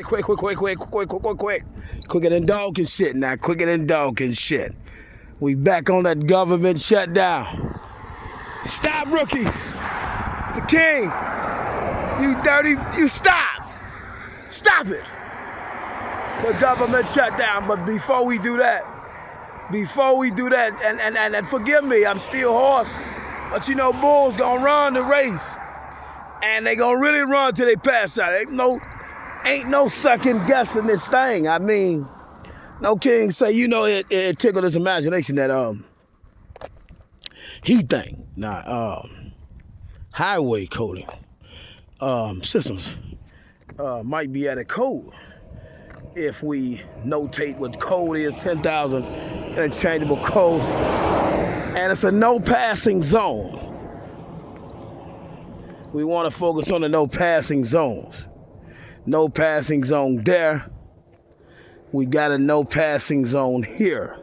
Quick. Quicker than dog and shit now. Quicker than dog and shit. We back on that government shutdown. Stop, rookies. The king. You dirty. You stop. Stop it. The government shutdown. But before we do that, and forgive me, I'm still hoarse. But you know, bulls gonna run the race. And they gonna really run till they pass out. Ain't no second guessing this thing. I mean, no king say, you know, it tickled his imagination that he think highway coding systems might be at a code if we notate what code is, 10,000 interchangeable codes, and it's a no passing zone. We want to focus on the no passing zones. No passing zone there. We got a no passing zone here.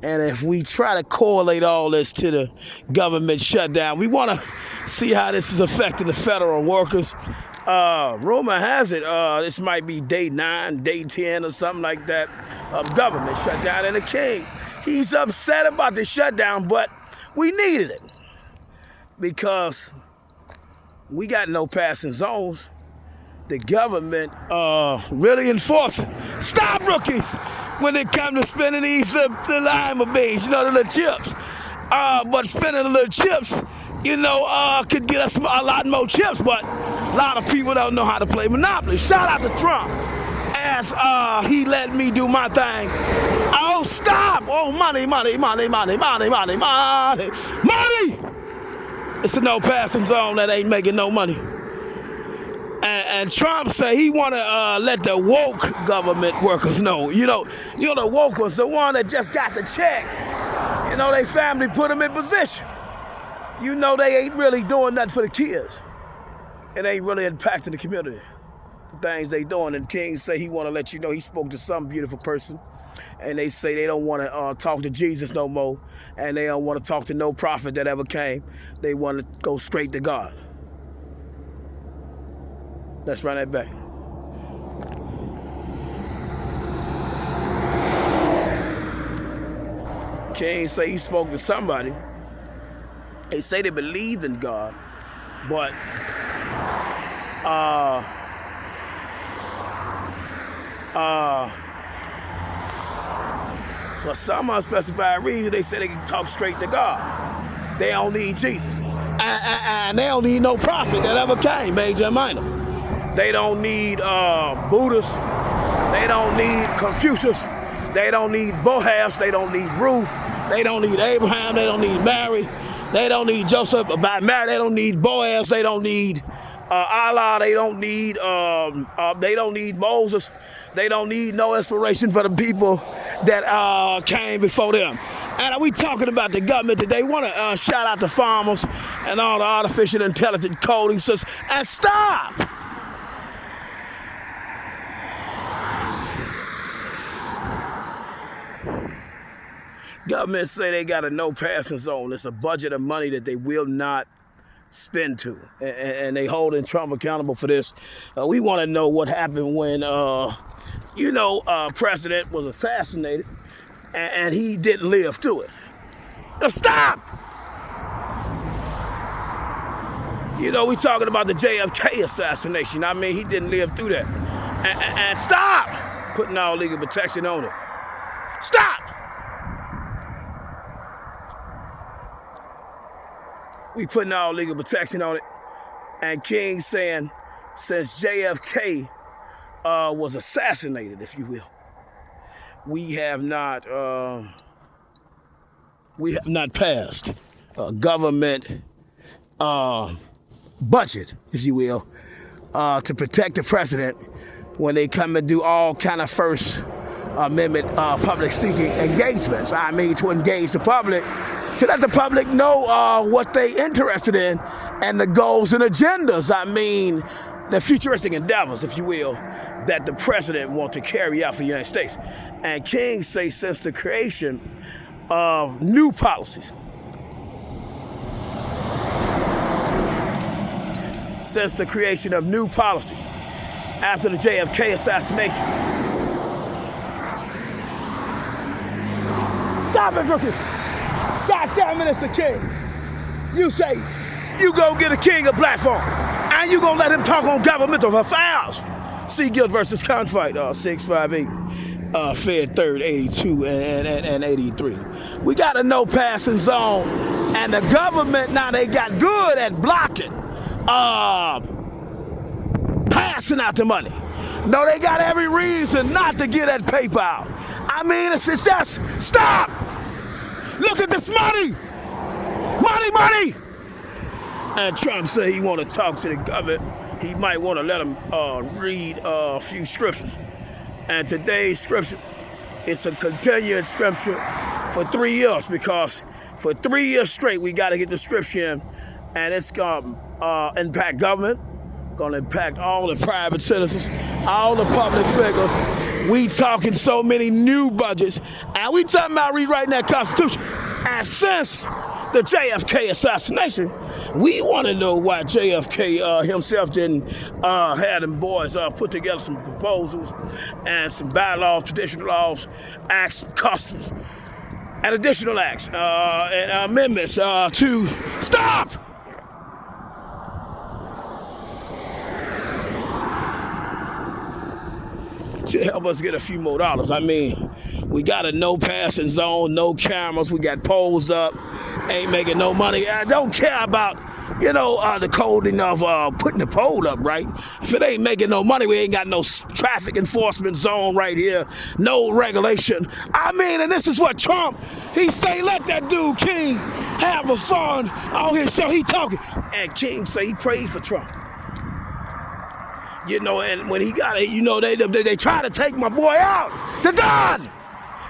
And if we try to correlate all this to the government shutdown, we want to see how this is affecting the federal workers. Rumor has it this might be day 9, day 10 or something like that of government shutdown. And the king, he's upset about the shutdown, but we needed it because we got no passing zones. The government really enforcing. Stop, rookies, when it comes to spending these the lima beans, you know, the little chips. But spending the little chips, you know, could get us a lot more chips, but a lot of people don't know how to play Monopoly. Shout out to Trump, as he let me do my thing. Oh, stop! Oh, money. It's a no passing zone that ain't making no money. And Trump say he want to let the woke government workers know. You know the woke was the one that just got the check. You know, they family put them in position. You know, they ain't really doing nothing for the kids. It ain't really impacting the community. The things they doing. And King say he want to let you know he spoke to some beautiful person. And they say they don't want to talk to Jesus no more. And they don't want to talk to no prophet that ever came. They want to go straight to God. Let's run that back. King say he spoke to somebody. They say they believed in God, but for some unspecified reason, they say they can talk straight to God. They don't need Jesus. And they don't need no prophet that ever came, major and minor. They don't need Buddhists. They don't need Confucius. They don't need Boaz. They don't need Ruth. They don't need Abraham. They don't need Mary. They don't need Joseph about Mary. They don't need Boaz. They don't need Allah. They don't need Moses. They don't need no inspiration for the people that came before them. And we talking about the government today. Want to shout out the farmers and all the artificial intelligence coding systems. And stop. Government say they got a no passing zone. It's a budget of money that they will not spend to. And they holding Trump accountable for this. We want to know what happened when, president was assassinated and he didn't live through it. Now stop! You know, we talking about the JFK assassination. I mean, he didn't live through that. And stop putting all legal protection on it. Stop! We putting all legal protection on it. And King saying, since JFK was assassinated, if you will, we have not passed a government budget, if you will, to protect the president when they come and do all kind of First Amendment public speaking engagements. I mean, to engage the public, to let the public know what they interested in and the goals and agendas. I mean, the futuristic endeavors, if you will, that the president wants to carry out for the United States. And King say since the creation of new policies, after the JFK assassination. Stop it, Rookie. God damn it, it's a king. You say, you go get a king a platform, and you gonna let him talk on governmental affairs. Seagilt versus Confight, 658, Fed 3rd, 82 and 83. We got a no passing zone, and the government now they got good at blocking, passing out the money. No, they got every reason not to get that paper out. I mean, it's just stop. Look at this money. Money. And Trump said he want to talk to the government. He might want to let them read a few scriptures. And today's scripture, it's a continuing scripture for 3 years, because for 3 years straight, we got to get the scripture in. And it's going to impact government, going to impact all the private citizens, all the public figures. We talking so many new budgets, and we talking about rewriting that Constitution. And since the JFK assassination, we want to know why JFK himself didn't have them boys put together some proposals and some bylaws, traditional laws, acts, customs, and additional acts and amendments to stop. To help us get a few more dollars. I mean, we got a no passing zone, no cameras, we got poles up, ain't making no money. I don't care about, the coding of putting the pole up, right? If it ain't making no money, we ain't got no traffic enforcement zone right here, no regulation. I mean, and this is what Trump, he say, let that dude King have a fun on his show. He talking. And King say he prayed for Trump. And when he got it, they try to take my boy out. The Don!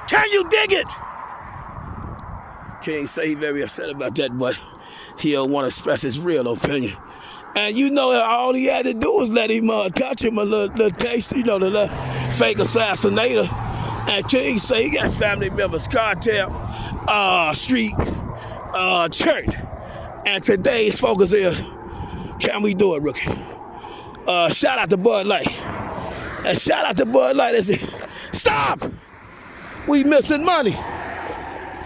Can you dig it? King say he very upset about that, but he don't want to express his real opinion. And all he had to do was let him touch him a little taste, the little fake assassinator. And King say he got family members, cartel, street, church. And today's focus is, can we do it, Rookie? Shout out to Bud Light. And shout out to Bud Light. Stop! We missing money.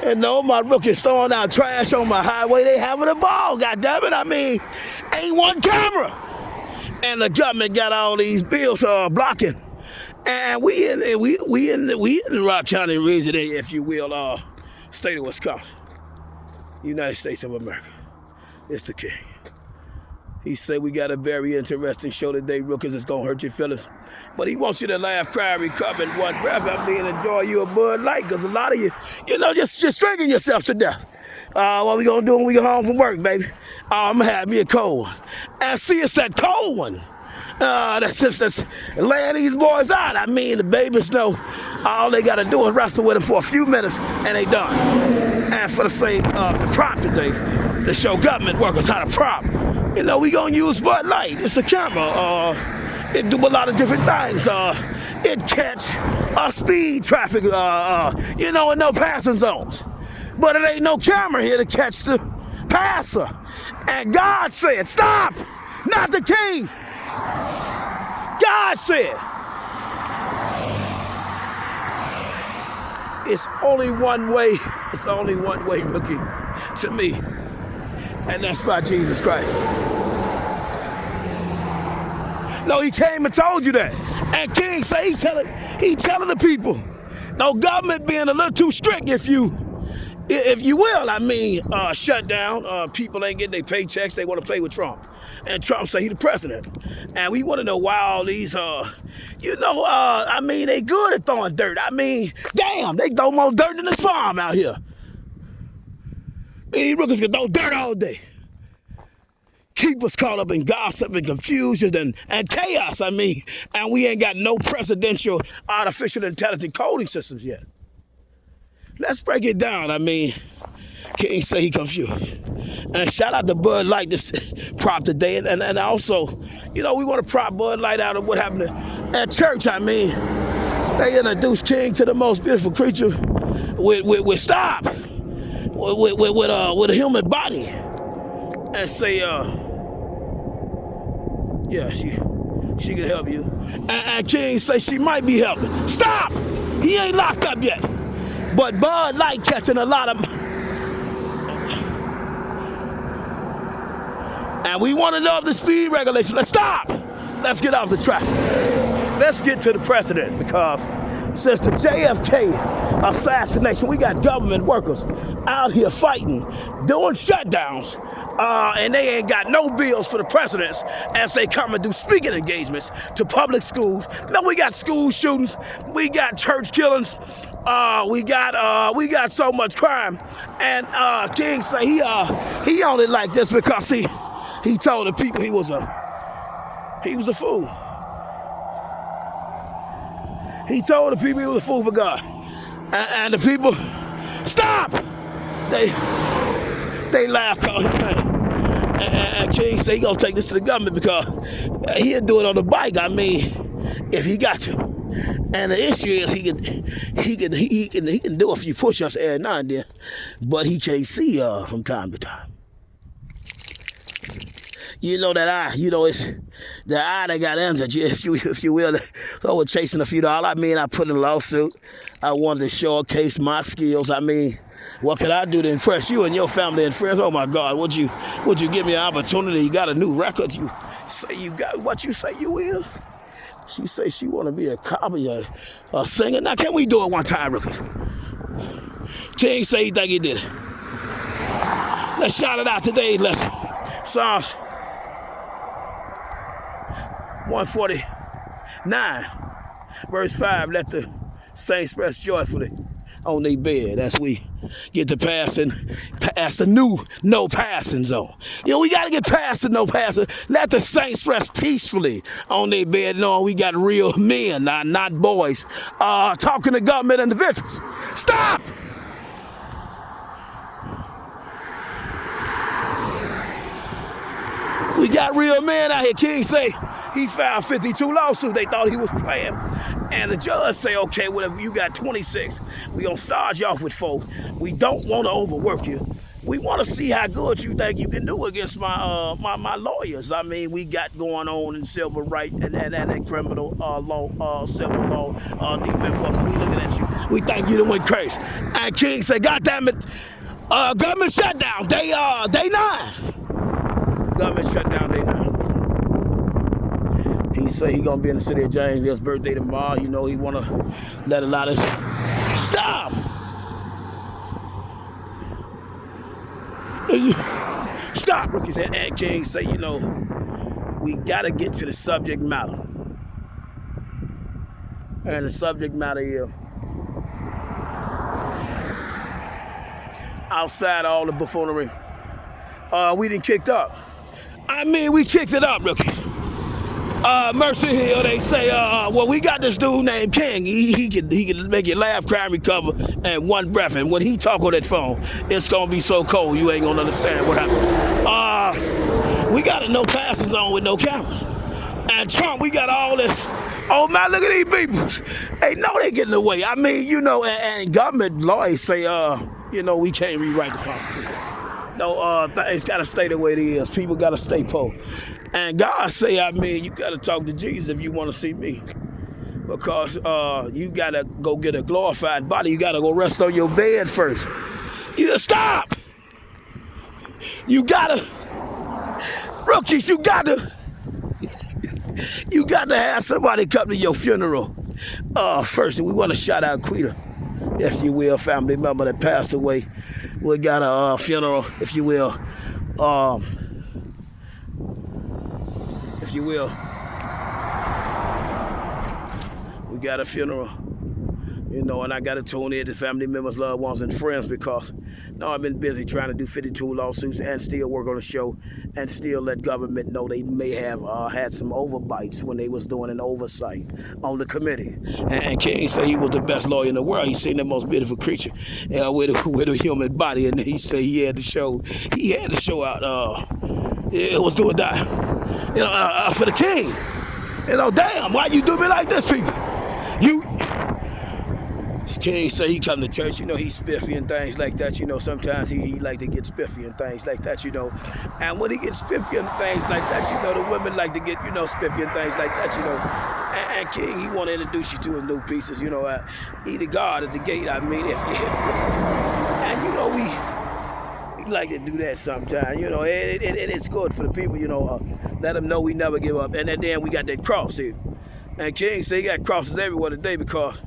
And my rookies throwing out trash on my highway. They having a ball, goddammit. I mean, ain't one camera. And the government got all these bills blocking. And we in the Rock County region, if you will, state of Wisconsin, United States of America. It's the king. He said we got a very interesting show today, rookies. It's gonna hurt your feelings, but he wants you to laugh, cry, recover in one breath. I mean, enjoy you a Bud Light, because a lot of you, just drinking yourself to death. What we gonna do when we get home from work, baby? I'm gonna have me a cold one. And see, it's that cold one. That's laying these boys out. I mean, the babies know all they gotta do is wrestle with them for a few minutes, and they done. And for the sake of the prop today, to show government workers how to prop. We gonna use Bud Light. It's a camera. It do a lot of different things. It catch speed traffic, in no passing zones. But it ain't no camera here to catch the passer. And God said, stop! Not the king. God said. It's only one way. It's only one way, Rookie, to me. And that's by Jesus Christ. No, he came and told you that. And King say he telling the people, no, government being a little too strict, if you will. I mean, shut down. People ain't getting their paychecks. They want to play with Trump. And Trump say he the president. And we want to know why all these, I mean, they good at throwing dirt. I mean, damn, they throw more dirt than this farm out here. These rookies can throw dirt all day. Keep us caught up in gossip and confusion and chaos, I mean. And we ain't got no presidential artificial intelligence coding systems yet. Let's break it down. I mean, King say he confused. And shout out to Bud Light, this prop today. And also, we want to prop Bud Light out of what happened at church. I mean, they introduced King to the most beautiful creature with stop. With a human body, and say, She can help you. And King say she might be helping. Stop! He ain't locked up yet. But Bud Light catching a lot of... And we want to know if the speed regulation... Let's stop! Let's get off the traffic. Let's get to the president, because since the JFK assassination, we got government workers out here fighting, doing shutdowns, and they ain't got no bills for the presidents as they come and do speaking engagements to public schools. No, we got school shootings, we got church killings, we got so much crime. And King say he only like this because he told the people he was a fool. He told the people he was a fool for God. And the people, stop! They laugh. And King say he gonna take this to the government because he'll do it on the bike. I mean, if he got to. And the issue is he can do a few push-ups every now and then, but he can't see from time to time. You know that eye, it's the eye that got injured, if you will. So I was chasing a few dollars. I mean, I put in a lawsuit. I wanted to showcase my skills. I mean, what could I do to impress you and your family and friends? Oh my God, would you give me an opportunity? You got a new record. You say you got what you say you will. She say she want to be a cop, a singer. Now, can we do it one time, Rickers? King say he think he did it. Let's shout it out today's lesson. Psalms 149, verse 5, let the saints rest joyfully on their bed as we get to past the new no passing zone. We got to get past the no passing. Let the saints rest peacefully on their bed, knowing we got real men, not boys, talking to government individuals. Stop! We got real men out here. King say he filed 52 lawsuits. They thought he was playing. And the judge say, okay, well, if you got 26, we gonna start you off with 4. We don't want to overwork you. We want to see how good you think you can do against my lawyers. I mean, we got going on in civil rights and criminal law, civil law, defense work. We looking at you. We think you done went crazy. And King say, God damn it, government shutdown, day 9. Government shut down day 9. He say he gonna be in the city of James. His birthday tomorrow. He wanna let a lot of stop. Stop, rookies. And King say, we gotta get to the subject matter. And the subject matter is outside all the buffoonery. We done kicked up. I mean, we kicked it up, rookies. Mercy Hill, they say, well, we got this dude named King. He can make you laugh, cry, and recover in one breath. And when he talk on that phone, it's gonna be so cold you ain't gonna understand what happened. We got a no passing zone with no cameras. And Trump, we got all this. Oh man, look at these people. Hey, no, they getting away. I mean, and government lawyers say, we can't rewrite the Constitution. No, it's got to stay the way it is. People got to stay poor. And God say, you got to talk to Jesus if you want to see me. Because you got to go get a glorified body. You got to go rest on your bed first. Stop! You got to, rookies, you got to have somebody come to your funeral. First, we want to shout out Quita, if you will, family member that passed away. We got a funeral, if you will. We got a funeral, and I got to tune in to family members, loved ones, and friends because I've been busy trying to do 52 lawsuits and still work on the show and still let government know they may have had some overbites when they was doing an oversight on the committee. And King said he was the best lawyer in the world. He seen the most beautiful creature with a human body, and he said he had to show out. It was do or die, for the King. Damn, why you do me like this, people? King say he come to church, he's spiffy and things like that, sometimes he like to get spiffy and things like that, And when he gets spiffy and things like that, the women like to get, spiffy and things like that, And King, he want to introduce you to his new pieces, he the guard at the gate, I mean, and we like to do that sometimes, it's good for the people, let them know we never give up. And then we got that cross here. And King say he got crosses everywhere today because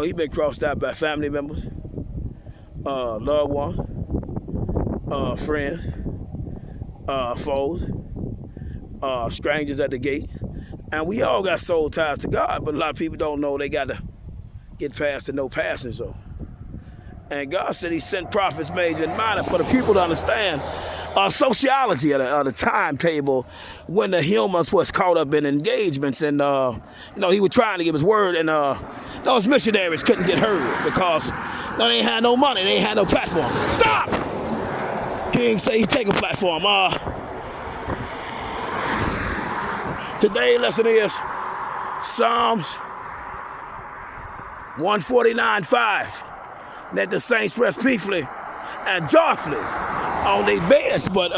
he been crossed out by family members, loved ones, friends, foes, strangers at the gate. And we all got soul ties to God, but a lot of people don't know they got to get past the no passing zone. And God said he sent prophets major and minor for the people to understand sociology of the timetable when the humans was caught up in engagements. And, he was trying to give his word, and those missionaries couldn't get heard because they ain't had no money, they ain't had no platform. Stop! King say he take a platform. Today lesson is Psalms 149:5. Let the saints rest peacefully and joyfully on their beds. But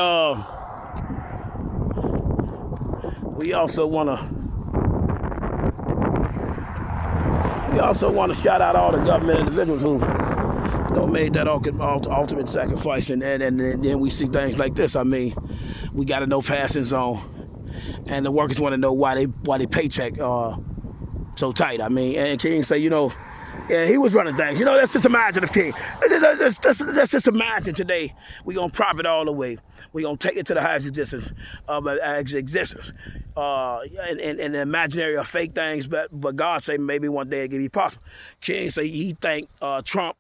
we also want to shout out all the government individuals who made that ultimate sacrifice, and then we see things like this. I mean, we got a no passing zone, and the workers want to know why they paycheck so tight. I mean, and King say, yeah, he was running things. Let's just imagine if King. Let's just imagine today we're going to prop it all the way. We're going to take it to the highest existence of existence. In the imaginary or fake things, but God say maybe one day it can be possible. King say he think Trump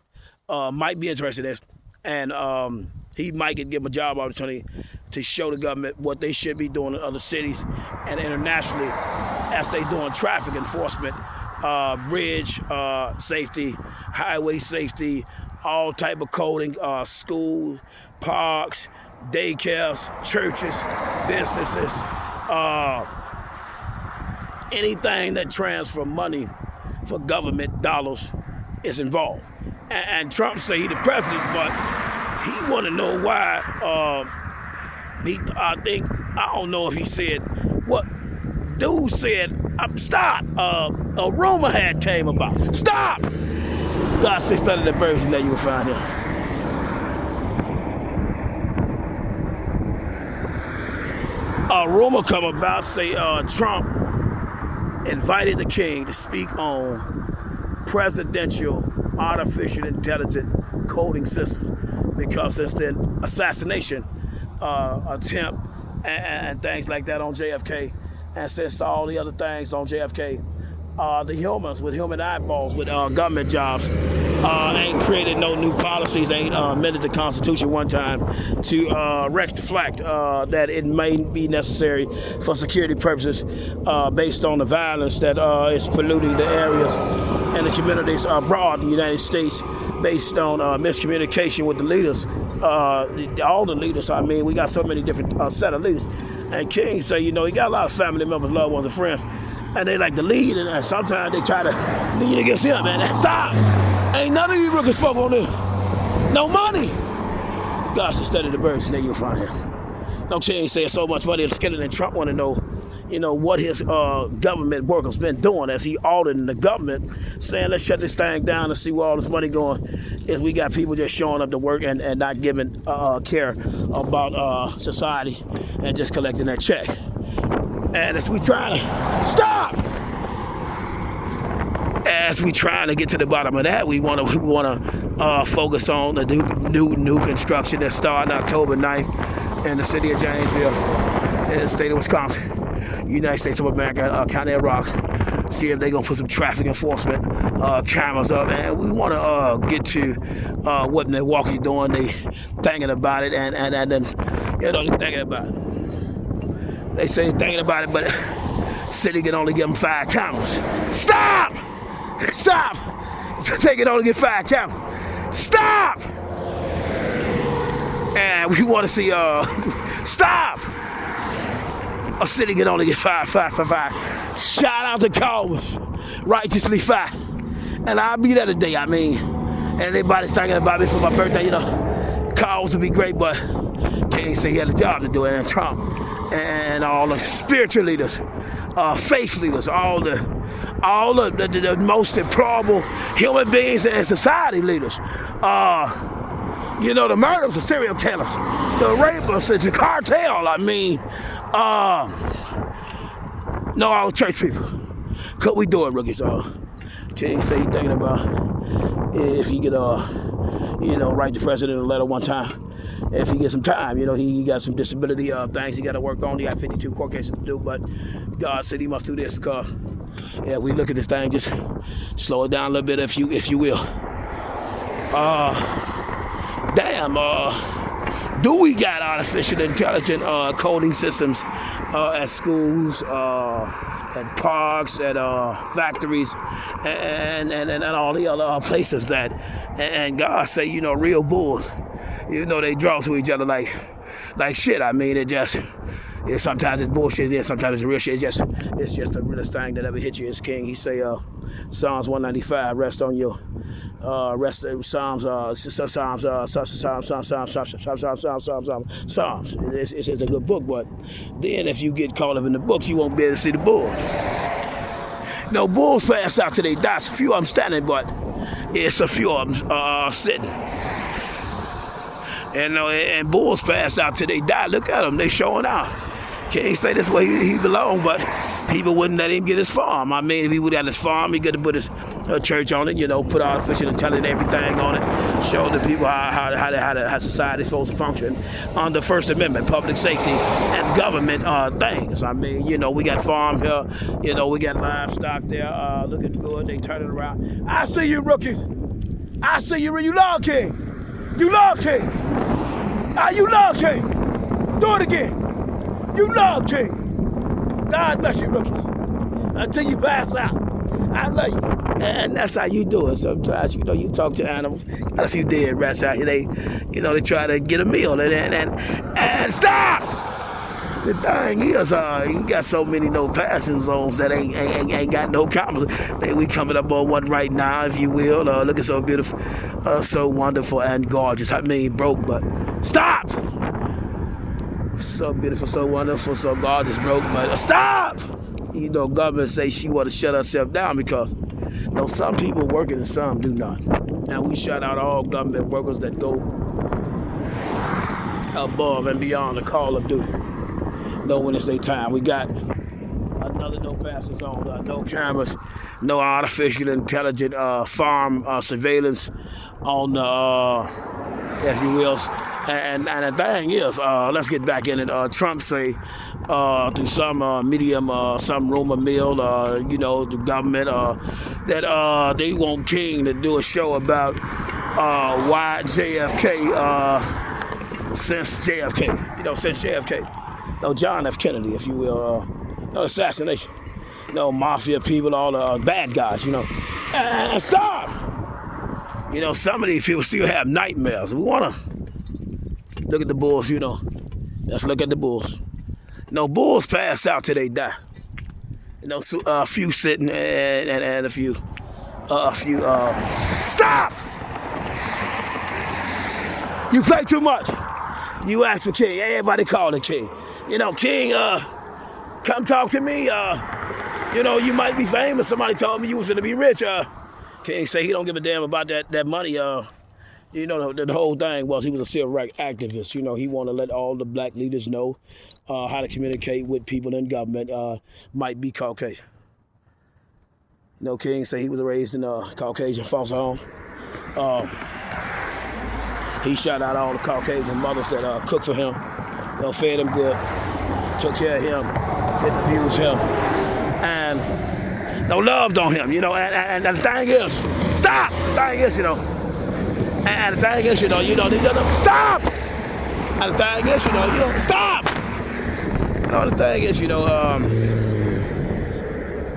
might be interested in this, and he might give him a job opportunity to show the government what they should be doing in other cities and internationally as they doing traffic enforcement, bridge safety, highway safety, all type of coding, schools, parks, daycares, churches, businesses, anything that transfer money for government dollars is involved. And Trump say he the president, but he want to know why. I don't know if he said what dude said. Stop. A rumor had came about. Stop. God said study the birds and there you will find him. A rumor come about say Trump invited the king to speak on presidential artificial intelligence coding systems because since the assassination attempt and things like that on JFK, and since all the other things on JFK, the humans with human eyeballs with government jobs ain't created no new policies, ain't amended the Constitution one time to reflect that it may be necessary for security purposes based on the violence that is polluting the areas and the communities abroad in the United States based on miscommunication with the leaders, all the leaders. I mean, we got so many different set of leaders. And King say, he got a lot of family members, loved ones, and friends, and they like to lead, and sometimes they try to lead against him, man. Stop! Ain't none of you rookies spoke on this. No money. God should study the birds, and then you'll find him. No King say so much money, the skeleton Trump want to know, what his government workers been doing as he auditing the government, saying let's shut this thing down and see where all this money going. Is we got people just showing up to work and not giving care about society and just collecting that check. And as we trying to stop, as we trying to get to the bottom of that, we want to focus on the new construction that started October 9th in the city of Janesville in the state of Wisconsin. United States of America, County of Rock, see if they're going to put some traffic enforcement cameras up. And we want to get to what Milwaukee doing. They thinking about it, and then, they thinking about it. They say they're thinking about it, but the city can only give them 5 cameras. Stop! Stop! So they can only get 5 cameras. Stop! And we want to see, stop! A city can only get 5. Shout out to Calvins, righteously 5. And I'll be there today. I mean, everybody's thinking about me for my birthday, you know. Cause would be great, but King said he had a job to do, and Trump and all the spiritual leaders, faith leaders, all the most deplorable human beings and society leaders. You know, the murderers, the serial killers, the rapists, the cartel. I mean, no, all church people. Could we do it, rookies? King say he thinking about if he could, you know, write the president a letter one time. If he gets some time, you know, he got some disability things he got to work on. He got 52 court cases to do, but God said he must do this because, yeah, we look at this thing, just slow it down a little bit, if you will. Do we got artificial intelligence coding systems at schools, at parks, at factories, and all the other places that, and God say, you know, real bulls, you know, they draw to each other like shit. I mean, sometimes it's bullshit, then sometimes it's real shit. It's just the realest thing that ever hit you as King. He say, Psalms 195, rest on your, Psalms. It's a good book, but then if you get caught up in the books, you won't be able to see the bulls. No, bulls pass out till they die. It's a few of them standing, but it's a few of them sitting. And bulls pass out till they die. Look at them, they showing out. Can't say this way he belong, but people wouldn't let him get his farm. I mean, if he would have his farm, he could have put his church on it, you know, put artificial intelligence, everything on it, show the people how society is supposed to function on the First Amendment, public safety, and government things. I mean, you know, we got farm here, you know, we got livestock there, looking good. They turn it around. I see you, rookies. I see you. You log king. You log king. You log king. Do it again. You log king. God bless you, rookies. Until you pass out. I love you. And that's how you do it. Sometimes, you know, you talk to animals. Got a few dead rats out here. They, you know, they try to get a meal. And stop! The thing is, you got so many no passing zones that ain't got no commas. We coming up on one right now, if you will. Looking so beautiful, so wonderful and gorgeous. I mean, broke, but stop! So beautiful, so wonderful, so gorgeous, broke, but stop! You know, government say she want to shut herself down because, you know, some people working and some do not. And we shut out all government workers that go above and beyond the call of duty. Know when it's their time. We got another no passes on, no cameras, no artificial intelligent farm surveillance on the, if you will. And the thing is, let's get back in it. Trump say through some medium, some rumor mill, you know, the government, that they want King to do a show about why JFK, since JFK, you know, since JFK, no, John F. Kennedy, if you will, no assassination, no mafia people, all the bad guys, you know, and stop. You know, some of these people still have nightmares. We want to look at the bulls, you know. Let's look at the bulls. No, bulls pass out till they die. You know, so, a few sitting and a few, stop! You play too much. You ask for King. Everybody call the King. You know, King, come talk to me. You know, you might be famous. Somebody told me you was gonna be rich. King say he don't give a damn about that money. You know, the whole thing was he was a civil rights activist. You know, he want to let all the black leaders know how to communicate with people in government, might be Caucasian. You know, King say he was raised in a Caucasian foster home. He shot out all the Caucasian mothers that cooked for him, you know, fed him good, took care of him, didn't abuse him, and no loved on him, you know. And the thing is, stop! The thing is, you know. And the thing is, you know, they don't stop. And the thing is, you know, stop. You know, the thing is, you know,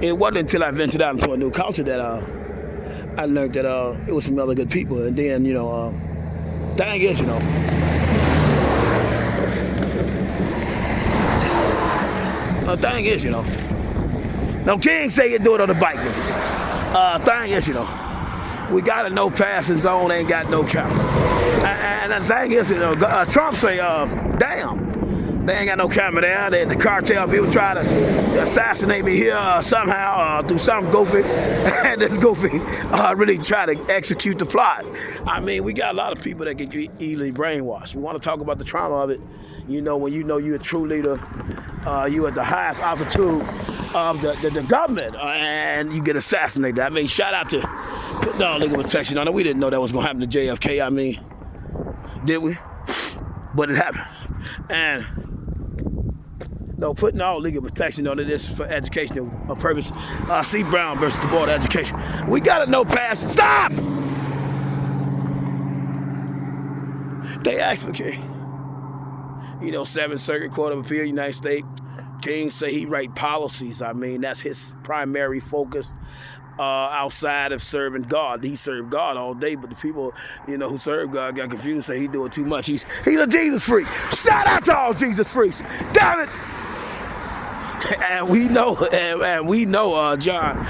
it wasn't until I ventured out into a new culture that I learned that it was some other good people. And then, you know, thing is, you know, thing is, you know, no, King say you do it on the bike with us. Thing is, you know, We got a no passing zone, ain't got no camera. And the thing is, Trump say, damn, they ain't got no camera there. The cartel people try to assassinate me here somehow through some goofy, and this goofy really try to execute the plot. I mean, we got a lot of people that get easily brainwashed. We want to talk about the trauma of it. You know, when you know you're a true leader, you at the highest altitude of the government, and you get assassinated. I mean, shout out to putting all legal protection on it. We didn't know that was going to happen to JFK. I mean, did we? But it happened. And no, putting all legal protection on it is for educational purpose. C. Brown versus the Board of Education. We got to know past. Stop! They asked for King. You know, 7th Circuit Court of Appeal, United States. King say he write policies. I mean, that's his primary focus outside of serving God. He served God all day, but the people, you know, who serve God got confused, say he doing too much. He's a Jesus freak. Shout out to all Jesus freaks. Damn it! And we know, John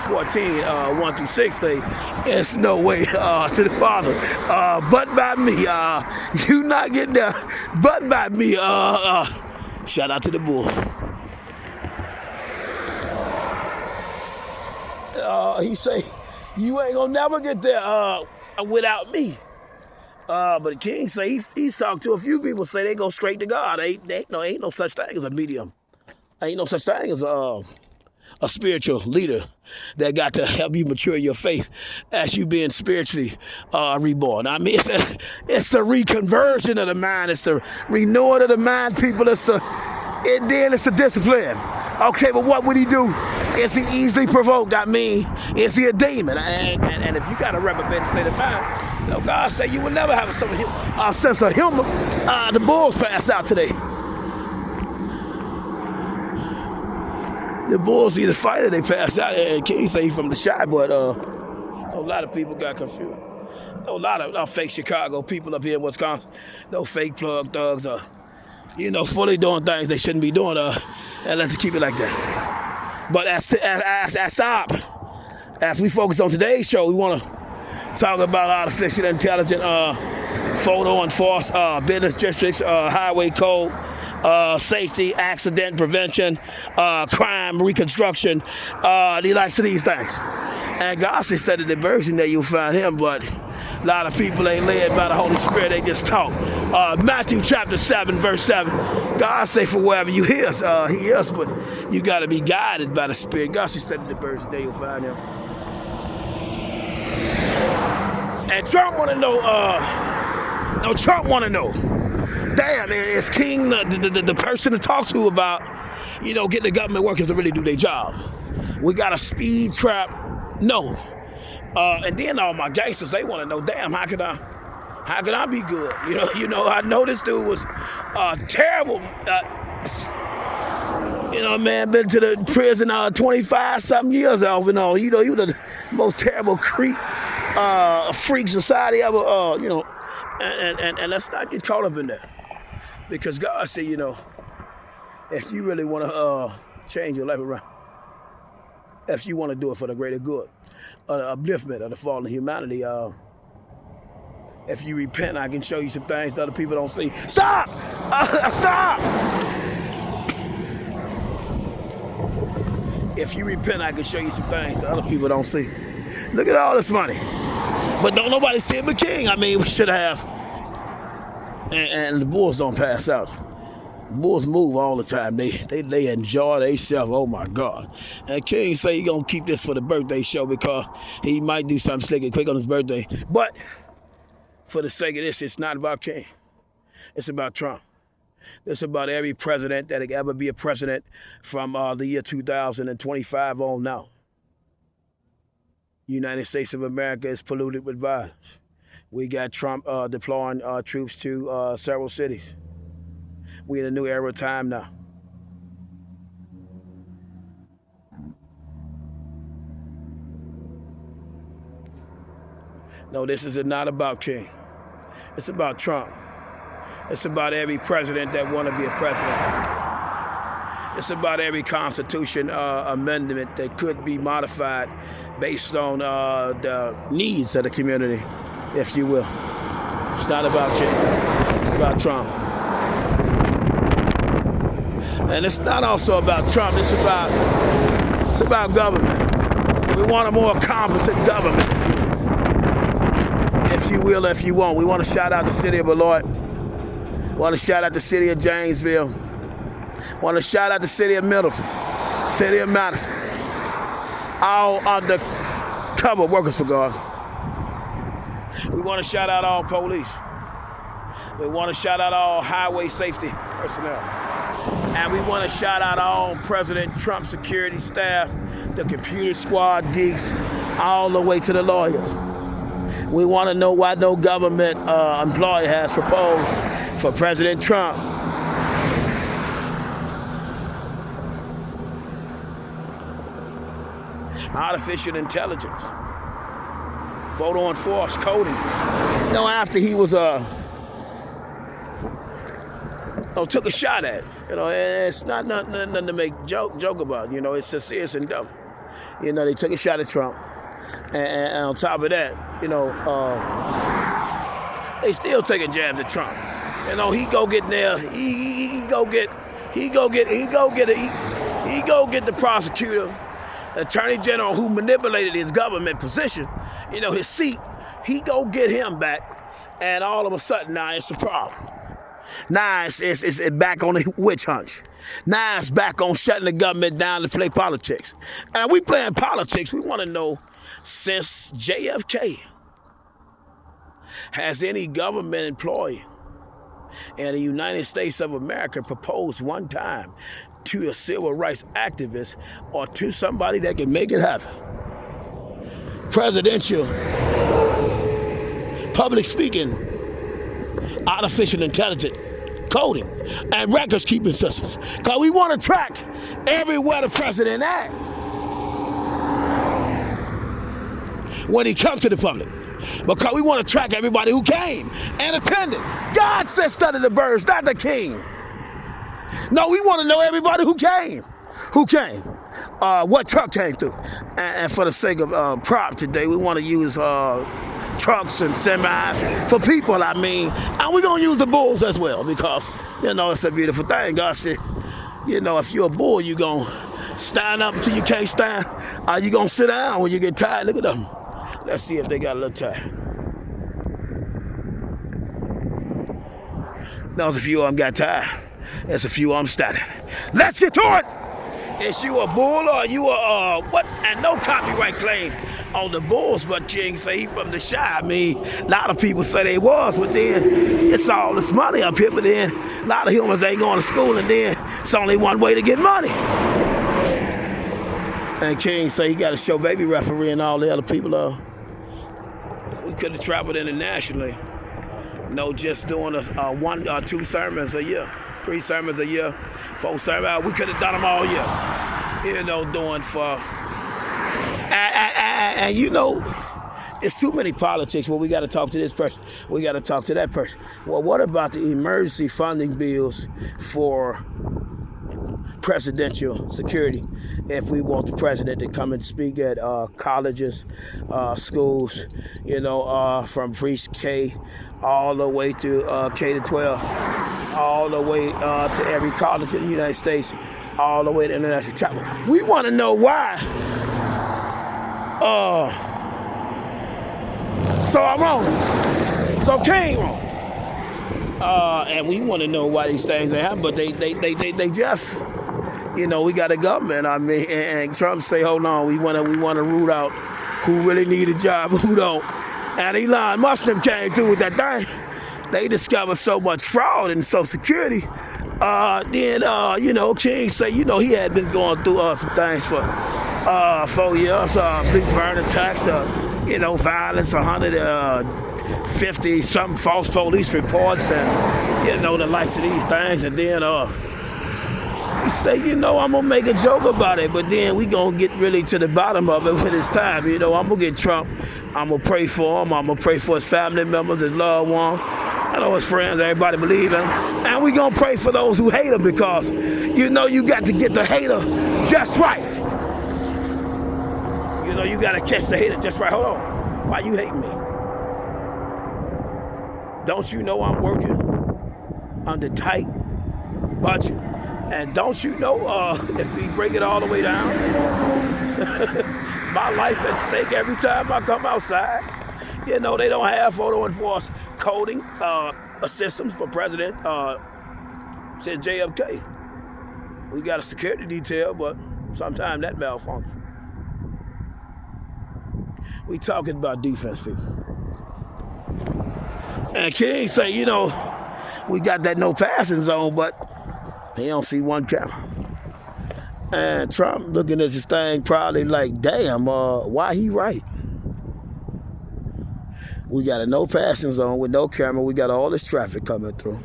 14, 1 through 6 say, it's no way to the Father, but by me. You not getting there, but by me. Shout out to the bull. He say, you ain't gonna never get there without me. But the King say he's talked to a few people, say they go straight to God. Ain't no such thing as a medium. Ain't no such thing as a spiritual leader that got to help you mature your faith as you being spiritually reborn. I mean, it's the reconversion of the mind. It's the renewing of the mind, people. It's the discipline. Okay, but what would he do? Is he easily provoked? I mean, is he a demon? And if you got a reprobated state of mind, you know, God say you will never have a sense of humor. The Bulls passed out today. The Bulls either fight or they pass out. And King say he from the shot, but a lot of people got confused. A lot of fake Chicago people up here in Wisconsin. No fake plug thugs, fully doing things they shouldn't be doing. And let's keep it like that. But as we focus on today's show, we want to talk about artificial intelligence, photo enforced business districts, highway code. Safety, accident prevention, crime reconstruction, the likes of these things. And God said study the version that you'll find him, but a lot of people ain't led by the Holy Spirit, they just talk. Matthew chapter 7, verse 7, God say for wherever you hear, he is, but you got to be guided by the Spirit. God said study the version that you'll find him. And Trump want to know, damn, is King the person to talk to about, getting the government workers to really do their job? We got a speed trap? No. And then all my gangsters, they want to know, damn, how can I be good? I know this dude was terrible. Man, been to the prison 25-something years off and on. He was the most terrible freak society ever, And let's not get caught up in that. Because God said, if you really want to change your life around, if you want to do it for the greater good, upliftment of the fallen humanity, if you repent, I can show you some things that other people don't see. Stop! Stop! If you repent, I can show you some things that other people don't see. Look at all this money. But don't nobody see it but King. I mean, we should have. And the Bulls don't pass out. The Bulls move all the time. They enjoy themselves. Oh my God. And King say he gonna keep this for the birthday show because he might do something slick and quick on his birthday. But for the sake of this, it's not about King. It's about Trump. It's about every president that could ever be a president from the year 2025 on now. United States of America is polluted with violence. We got Trump deploying troops to several cities. We're in a new era of time now. No, this is not about King. It's about Trump. It's about every president that want to be a president. It's about every constitution amendment that could be modified based on the needs of the community, if you will. It's not about King. It's about Trump. And it's not also about Trump. It's about government. We want a more competent government, if you will, if you won't. We want to shout out the city of Beloit. We want to shout out the city of Janesville. We want to shout out the city of Middleton, city of Madison. All undercover workers for God. We want to shout out all police. We want to shout out all highway safety personnel. And we want to shout out all President Trump security staff, the computer squad geeks, all the way to the lawyers. We want to know why no government employee has proposed for President Trump. Artificial intelligence, photo enforced coding. You know, after he was took a shot at it. You know, it's not nothing to make joke about. You know, it's just serious and dumb. You know, they took a shot at Trump, and on top of that, you know, they still taking jabs at Trump. You know, he go get there. He go get the prosecutor, attorney general who manipulated his government position. You know, his seat. He go get him back, and all of a sudden now it's a problem. Now it's back on the witch hunt. Now it's back on shutting the government down to play politics. And we playing politics. We want to know, since JFK, has any government employee in the United States of America proposed one time to a civil rights activist or to somebody that can make it happen? Presidential, public speaking, artificial intelligence, coding, and records keeping systems. Because we want to track everywhere the president at when he comes to the public. Because we want to track everybody who came and attended. God said study the birds, not the king. No, we want to know everybody who came. Who came? What truck came through? And for the sake of prop today, we want to use trucks and semis for people, I mean. And we're going to use the bulls as well because, you know, it's a beautiful thing. God said, you know, if you're a bull, you're going to stand up until you can't stand. You're going to sit down when you get tired. Look at them. Let's see if they got a little tired. There's a few of them got tired. There's a few of them standing. Let's get to it. Is you a bull or you a what? And no copyright claim on the bulls, but King say he from the shy. I mean, a lot of people say they was, but then it's all this money up here. But then a lot of humans ain't going to school, and then it's only one way to get money. And King say he got a show baby referee and all the other people. We could have traveled internationally. No, just doing one or two sermons a year. 3 sermons a year, 4 sermons. We could have done them all year, you know, doing for. And you know, it's too many politics. Well, we got to talk to this person. We got to talk to that person. Well, what about the emergency funding bills for presidential security? If we want the president to come and speak at colleges, schools, you know, from pre-K all the way to K to 12. All the way to every college in the United States, all the way to international travel. We want to know why. So I'm wrong. So King wrong. And we want to know why these things ain't happen, but they just, you know, we got a government. I mean, and Trump say, hold on, we want to root out who really need a job, who don't. And Elon Musk came through with that thing. They discovered so much fraud in Social Security. Then, you know, King say, you know, he had been going through some things for 4 years. Bleach burning tax, you know, violence, 150 something false police reports, and you know the likes of these things. And then he say, you know, I'm gonna make a joke about it, but then we gonna get really to the bottom of it when it's time. You know, I'm gonna get Trump. I'm gonna pray for him. I'm gonna pray for his family members, his loved ones. I know his friends, everybody believe him. And we gonna pray for those who hate him because you know you got to get the hater just right. You know you gotta catch the hater just right. Hold on. Why you hating me? Don't you know I'm working under tight budget? And don't you know if we break it all the way down, my life at stake every time I come outside. You know, they don't have photo enforced coding systems for president since JFK. We got a security detail, but sometimes that malfunctions. We talking about defense, people. And King say, you know, we got that no passing zone, but he don't see one camera. And Trump looking at this thing probably like, damn, why he right? We got a no passing zone with no camera. We got all this traffic coming through.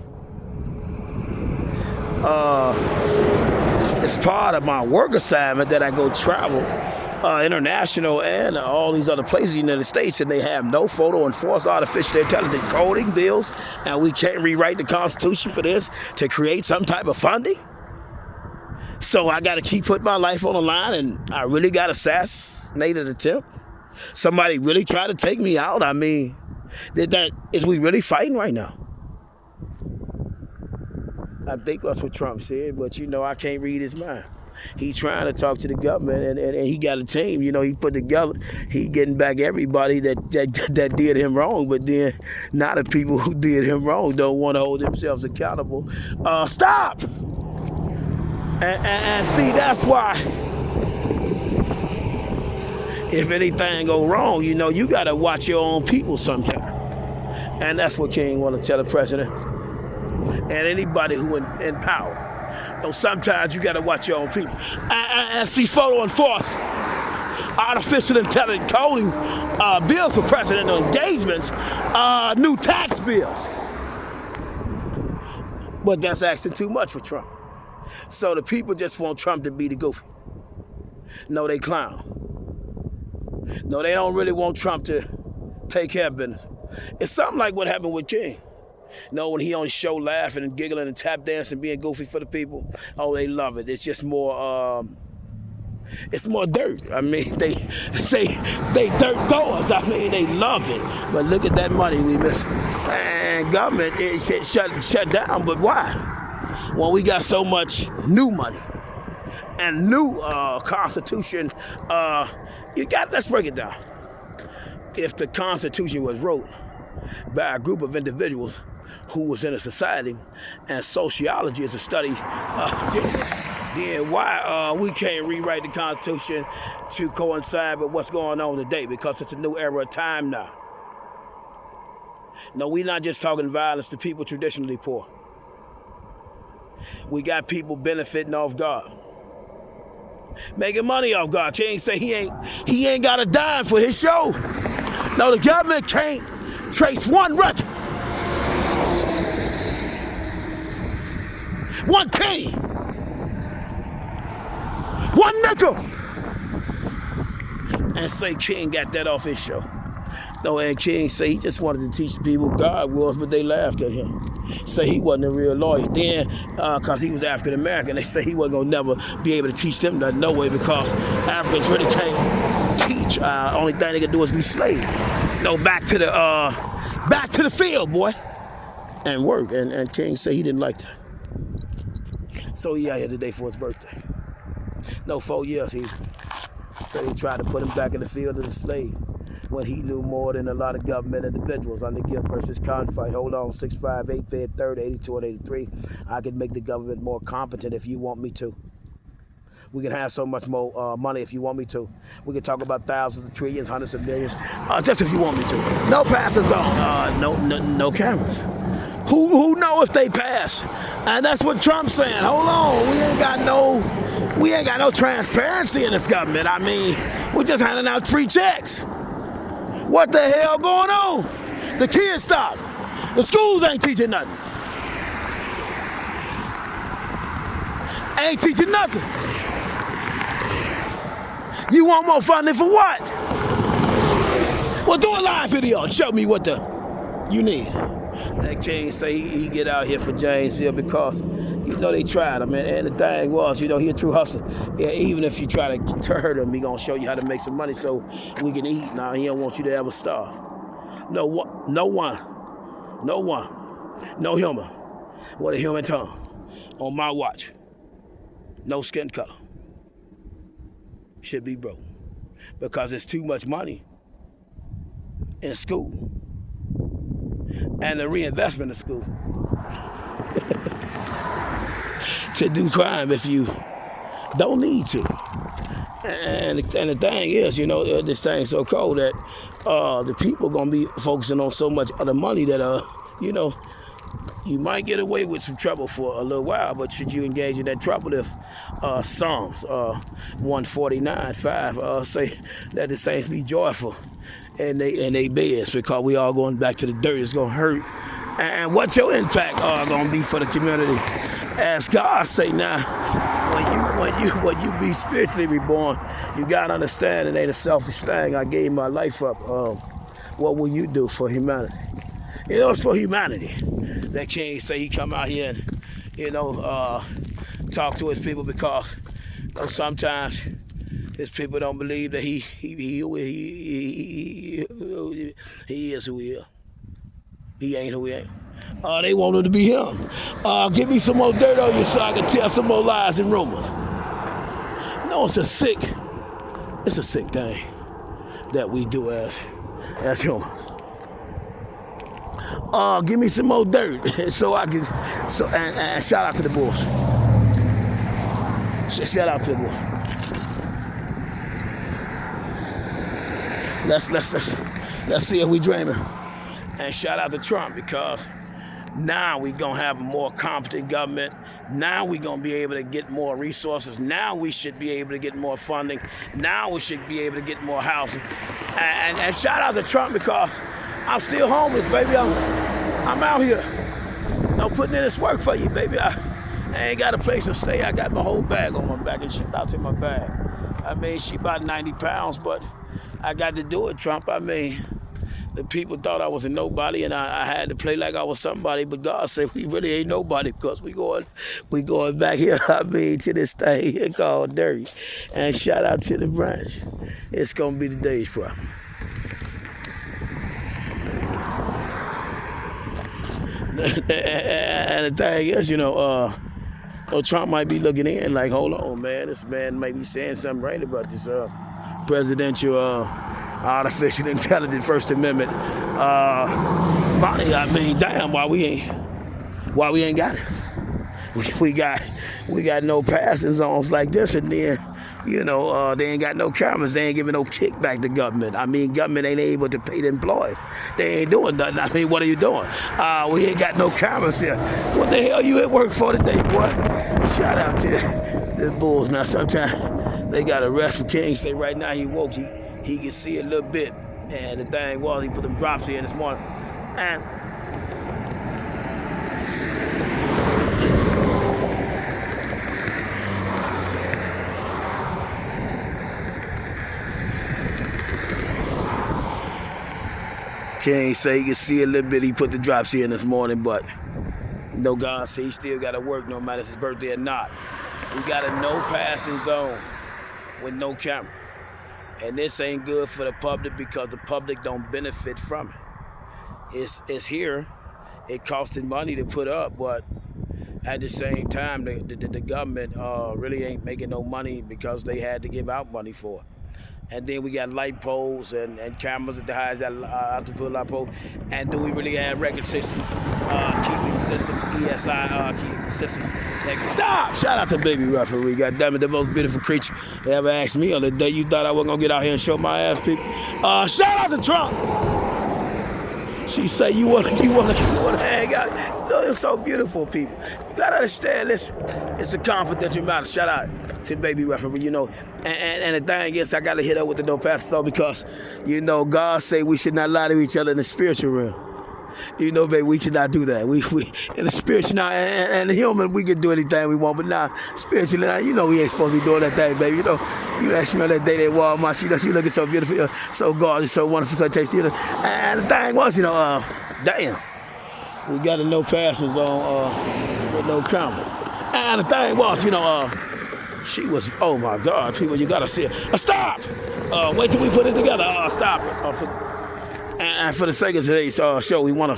It's part of my work assignment that I go travel international and all these other places in the United States, and they have no photo enforced artificial intelligence coding bills, and we can't rewrite the Constitution for this to create some type of funding. So I got to keep putting my life on the line, and I really got assassinated attempt. Somebody really tried to take me out. I mean, is we really fighting right now? I think that's what Trump said, but you know, I can't read his mind. He trying to talk to the government, and he got a team. You know, he put together. He getting back everybody that did him wrong. But then, now the people who did him wrong don't want to hold themselves accountable. Stop. And see, that's why. If anything go wrong, you know, you got to watch your own people sometime. And that's what King want to tell the president and anybody who in power. So sometimes you got to watch your own people. And see, photo enforced artificial intelligence coding bills for presidential engagements, new tax bills. But that's asking too much for Trump. So the people just want Trump to be the goofy. No, they clown. No, they don't really want Trump to take care of business. It's something like what happened with King. No, when he on the show laughing and giggling and tap dancing, being goofy for the people, oh, they love it. It's just more, it's more dirt. I mean, they say they dirt throwers. I mean, they love it. But look at that money we missing. And government, it shut down, but why? Well, we got so much new money and new Constitution. Let's break it down. If the Constitution was wrote by a group of individuals who was in a society, and sociology is a study, then why we can't rewrite the Constitution to coincide with what's going on today? Because it's a new era of time now. No, we're not just talking violence to people traditionally poor. We got people benefiting off God, making money off God. King say he ain't got a dime for his show. No, the government can't trace one record, one penny, one nickel, and say King got that off his show. No, and King say he just wanted to teach people God was, but they laughed at him. Say he wasn't a real lawyer. Then, because he was African American, they say he wasn't gonna never be able to teach them nothing, no way, because Africans really can't teach. Only thing they can do is be slaves. No, back to the field, boy, and work. And King said he didn't like that. So he out here today for his birthday. No, 4 years he said he tried to put him back in the field as a slave when he knew more than a lot of government individuals. Under Gift versus Confight. Hold on, 658 Fed 3rd, 82 and 83. I can make the government more competent if you want me to. We can have so much more money if you want me to. We can talk about thousands of trillions, hundreds of millions, just if you want me to. No passes on, no cameras. Who know if they pass? And that's what Trump's saying. Hold on, we ain't got no transparency in this government. I mean, we're just handing out free checks. What the hell going on? The kids stopped. The schools ain't teaching nothing. Ain't teaching nothing. You want more funding for what? Well, do a live video and show me what you need. That King say he get out here for Janesville because, they tried him. And the thing was, he a true hustler. Yeah, even if you try to hurt him, he gonna show you how to make some money so we can eat. Now, he don't want you to ever starve. No one, no human with a human tongue on my watch, no skin color, should be broke because it's too much money in school and the reinvestment in school to do crime if you don't need to. And the thing is, this thing's so cold that the people gonna be focusing on so much other money that you might get away with some trouble for a little while, but should you engage in that trouble if Psalms 149:5 say that the saints be joyful and they beds because we all going back to the dirt. It's gonna hurt. And what's your impact gonna be for the community? As God say now, when you be spiritually reborn, you gotta understand it ain't a selfish thing. I gave my life up. What will you do for humanity? It's for humanity. That King say he come out here and talk to his people because sometimes his people don't believe that he is who he is. He ain't who he ain't. They want him to be him. Give me some more dirt on you so I can tell some more lies and rumors. No, it's a sick thing that we do as humans. Give me some more dirt so I can. And shout out to the boys. Shout out to the boys. Let's see if we dreaming. And shout out to Trump because now we gonna have a more competent government. Now we gonna be able to get more resources. Now we should be able to get more funding. Now we should be able to get more housing. And shout out to Trump because I'm still homeless, baby. I'm out here. I'm putting in this work for you, baby. I ain't got a place to stay. I got my whole bag on my back and she out in my bag. She about 90 pounds, but I got to do it, Trump. The people thought I was a nobody and I had to play like I was somebody, but God said we really ain't nobody because we going back here, to this thing here called Derry. And shout out to the branch. It's gonna be the day's problem. And the thing is, Trump might be looking in like, hold on, man, this man might be saying something right about this presidential artificial intelligence First Amendment money. Damn, why we ain't got it? We got no passing zones like this, and then they ain't got no cameras. They ain't giving no kickback to government. Government ain't able to pay the employees. They ain't doing nothing. What are you doing? We ain't got no cameras here. What the hell you at work for today, boy? Shout out to the Bulls. Now, sometimes they got a rest for King. Say right now he woke. He can see a little bit. And the thing was, he put them drops in this morning. And King say he can see a little bit. He put the drops in this morning, but God say he still got to work no matter if it's his birthday or not. We got a no passing zone with no camera. And this ain't good for the public because the public don't benefit from it. It's here. It costing money to put up, but at the same time, the government really ain't making no money because they had to give out money for it. And then we got light poles and cameras at the highest out to put light poles. And do we really have record systems, keeping systems, ESI keeping systems? Stop! Shout out to Baby Referee. God damn it, the most beautiful creature they ever asked me on the day you thought I wasn't gonna get out here and show my ass, people. Shout out to Trump. She say you wanna hang out. It's so beautiful, people. You gotta understand, listen, it's a confidential matter. Shout out to Baby Referee, And the thing is, I gotta hit up with the no pastor so because, God say we should not lie to each other in the spiritual realm. Baby, we should not do that. We in the spiritual now and the human, we can do anything we want, but now spiritually, now, we ain't supposed to be doing that thing, baby. You asked me on that day at Walmart, she looking so beautiful, so gorgeous, so wonderful, so tasty, And the thing was, damn. We got a no passes on with no camera. And the thing was, she was, oh my God, people, you gotta see it. Stop! Wait till we put it together. Stop it. And for the sake of today's show, we wanna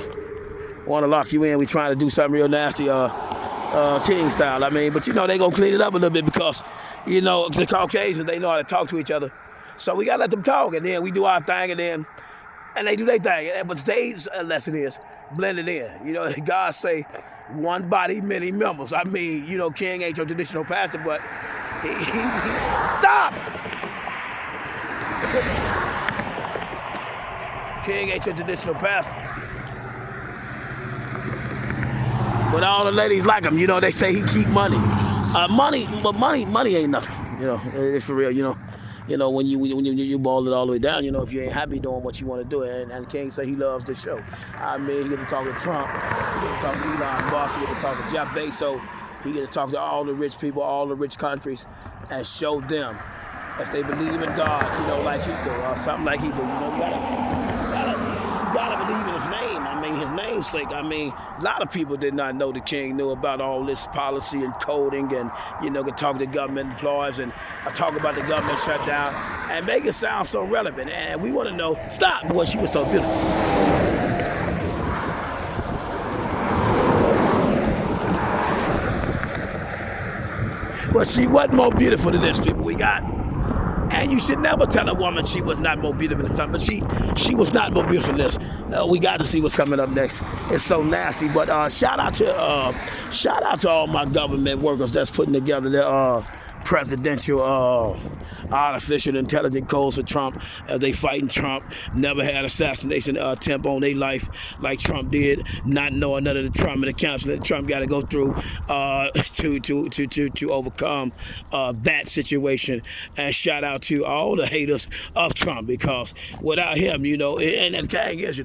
lock you in. We trying to do something real nasty, King style. I mean, but they gonna clean it up a little bit because, the Caucasians, they know how to talk to each other. So we gotta let them talk, and then we do our thing, and they do their thing. But today's lesson is blend it in. God say, one body, many members. I mean, King ain't your traditional pastor, but he stop. King ain't your traditional pastor. But all the ladies like him, they say he keep money. Money ain't nothing. It's for real, when you ball it all the way down, if you ain't happy doing what you want to do, and King say he loves the show. I mean, he get to talk to Trump, he get to talk to Elon Musk, he get to talk to Jeff Bezos, he get to talk to all the rich people, all the rich countries, and show them if they believe in God, like he do, or something like he do. You gotta believe in his name. I mean, his namesake. I mean, a lot of people did not know the King knew about all this policy and coding, and could talk to government employees and talk about the government shutdown and make it sound so relevant. And we want to know, stop, boy, she was so beautiful. But she wasn't more beautiful than this, people. We got. And you should never tell a woman she was not more beautiful than something. But she was not more beautiful than this. We got to see what's coming up next. It's so nasty. But shout out to all my government workers that's putting together their presidential artificial intelligence codes for Trump as they fighting Trump. Never had assassination attempt on their life like Trump did, not knowing none of the Trump and the council that Trump got to go through to overcome that situation. And shout out to all the haters of Trump, because without him, and the thing is,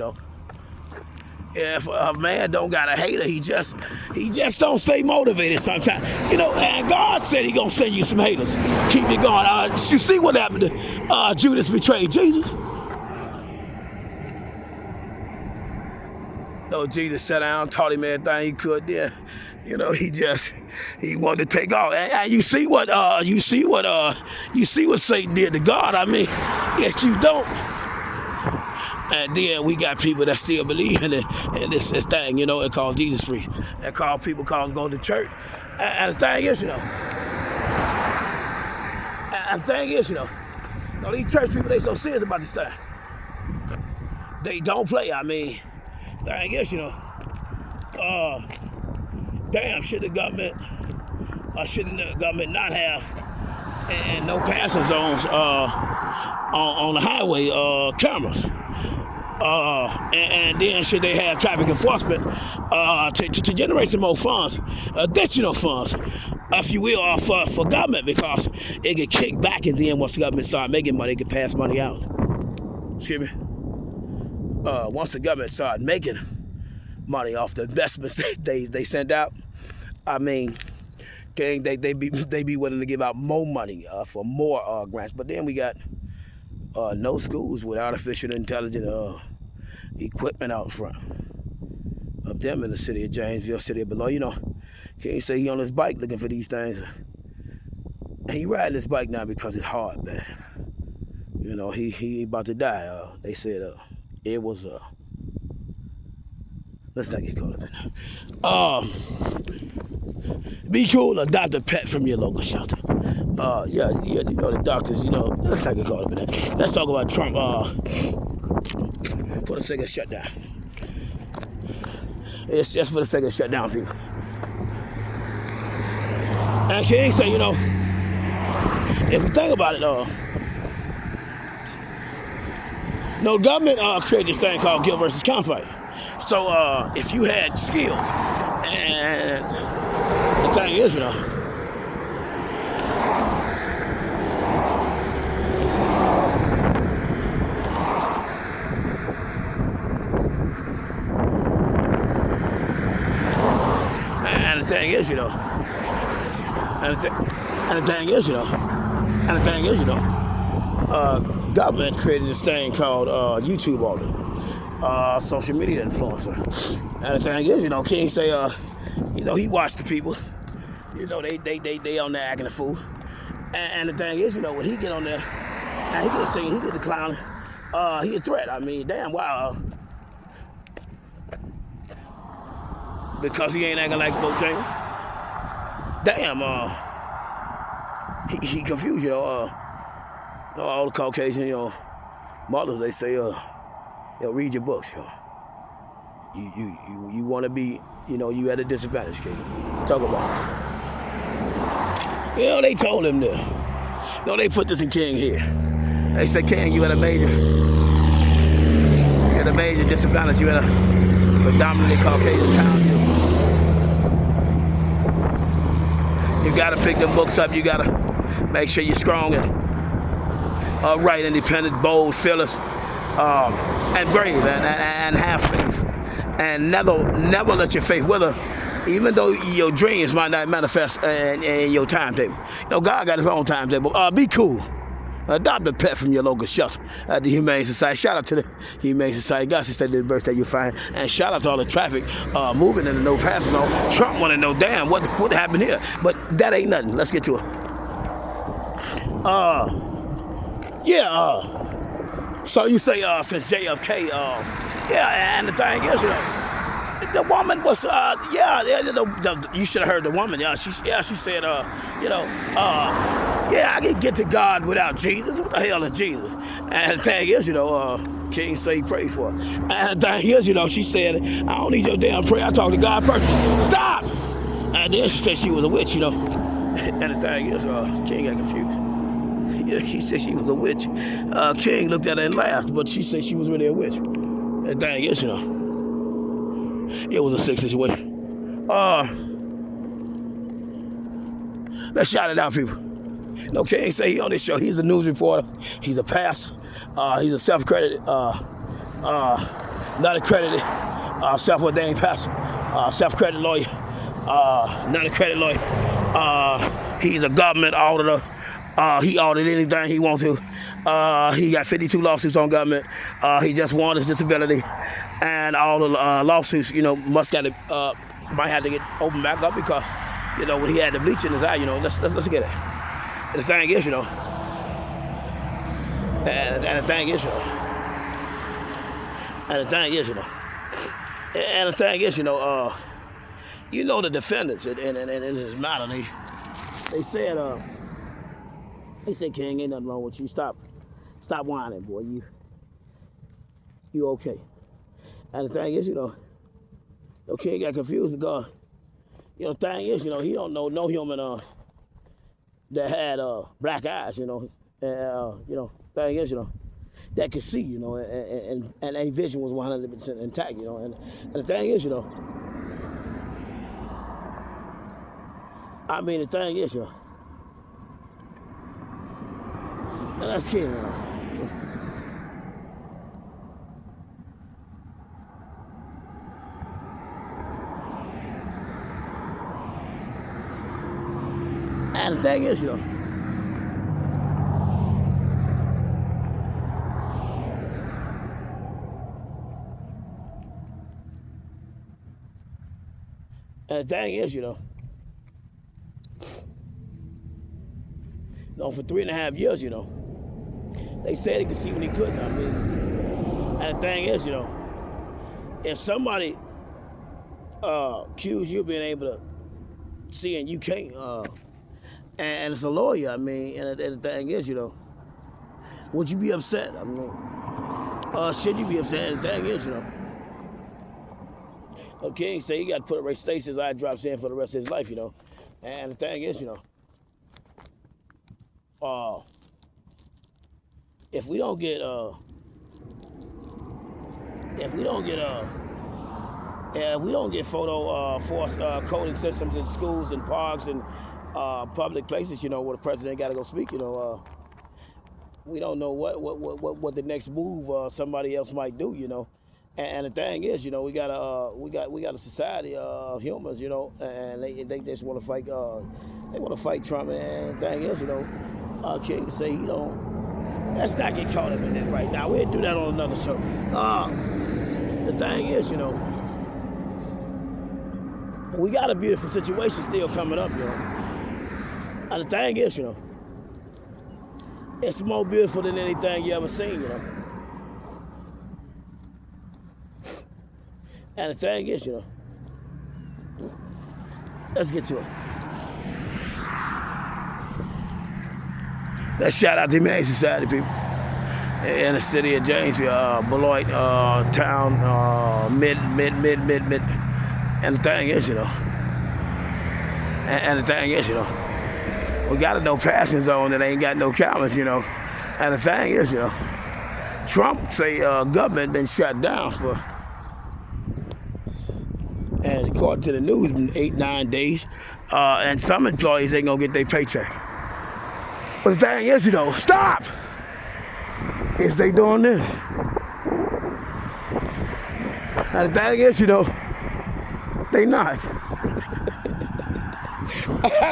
if a man don't got a hater, he just don't stay motivated sometimes. And God said he gonna send you some haters. Keep it going. You see what happened to Judas betrayed Jesus? No, Jesus sat down, taught him everything he could then. He wanted to take off. And you see what Satan did to God. I mean, if you don't. And then we got people that still believe in this thing, and call Jesus free. And call people going to church. And the thing is, these church people, they so serious about this thing. They don't play. I mean, thing is, damn, should the government not have and no passing zones on the highway cameras? And then should they have traffic enforcement to generate some more funds, additional funds, if you will, for government, because it get kicked back, and then once the government start making money, it can pass money out. Excuse me. Once the government start making money off the investments they sent out, I mean, they be willing to give out more money for more grants. But then we got no schools with artificial intelligence equipment out front of them in the city of Janesville, city of below. King say he on his bike looking for these things. And he riding his bike now because it's hard, man. He about to die. They said it was let's not get caught up in that. Be cool, adopt a pet from your local shelter. The doctors, let's not get caught up in that. Let's talk about Trump for the sake of shutdown. It's just for the sake of shutdown, people. And King say, if we think about it, government created this thing called guilt versus conflict. So if you had skills, and the thing is, and the thing is, government created this thing called YouTube order. social media influencer. And the thing is, King say, he watched the people. They on there acting a fool. And the thing is, when he get on there, and he get singing, he get the clowning, he a threat. I mean, damn, wow. Because he ain't acting like Bojangles. Damn, he confused, all the Caucasian, mothers, they say, read your books, You want to be, you at a disadvantage, King. Talk about it. They told him this. They put this in King here. They say, King, you at a major disadvantage. You at a predominantly Caucasian town. You gotta pick them books up. You gotta make sure you're strong and upright, independent, bold, fearless, and brave, and have faith, and never let your faith wither, even though your dreams might not manifest in your timetable. God got His own timetable. Be cool. Adopt a pet from your local shelter at the Humane Society. Shout out to the Humane Society. God said the birthday you find. And shout out to all the traffic moving in the no passing zone. Trump want to know, damn, what happened here? But that ain't nothing. Let's get to it. So you say since JFK, and the thing is, the woman was, you should have heard the woman. She said, I can get to God without Jesus. What the hell is Jesus? And the thing is, King say he prayed for her. And the thing is, she said, I don't need your damn prayer. I talk to God personally. Stop! And then she said she was a witch, And the thing is, King got confused. She said she was a witch. King looked at her and laughed, but she said she was really a witch. And the thing is, it was a sick situation. Let's shout it out, people. King say he on this show. He's a news reporter. He's a pastor. He's a self-accredited, not accredited, self-ordained pastor, self-accredited lawyer, not accredited lawyer. He's a government auditor. He audited anything he wants to. He got 52 lawsuits on government. He just won his disability, and all the lawsuits, might have to get opened back up because, when he had the bleach in his eye, let's get it. And the thing is, and the thing is, the defendants in his matter, they said, King, ain't nothing wrong with you. Stop whining, boy. You okay? And the thing is, King got confused because, the thing is, he don't know no human that had black eyes, thing is, that could see, and their vision was 100% intact, and the thing is, the thing is, and that's King, And the thing is, for 3.5 years, they said he could see when he couldn't. And the thing is, if somebody accuse you of being able to see and you can't, and it's a lawyer, and the thing is, would you be upset? Should you be upset? And the thing is, King say he got to put a stasis eye drops in for the rest of his life, And the thing is, if we don't get photo force coding systems in schools and parks and public places, where the president got to go speak, we don't know what the next move somebody else might do, And the thing is, we got a society of humans, and they just want to fight. They want to fight Trump. And the thing is, King say he don't Let's not get caught up in that right now. We'll do that on another show. The thing is, we got a beautiful situation still coming up, And the thing is, it's more beautiful than anything you ever seen, And the thing is, let's get to it. Let's shout out the Humane Society people in the city of Janesville, Beloit town, mid. And the thing is, and the thing is, we got a no passing zone that ain't got no cameras, And the thing is, Trump say government been shut down for, and according to the news, 8-9 days, and some employees ain't gonna get their paycheck. But the thing is, stop! Is they doing this? And the thing is, they not.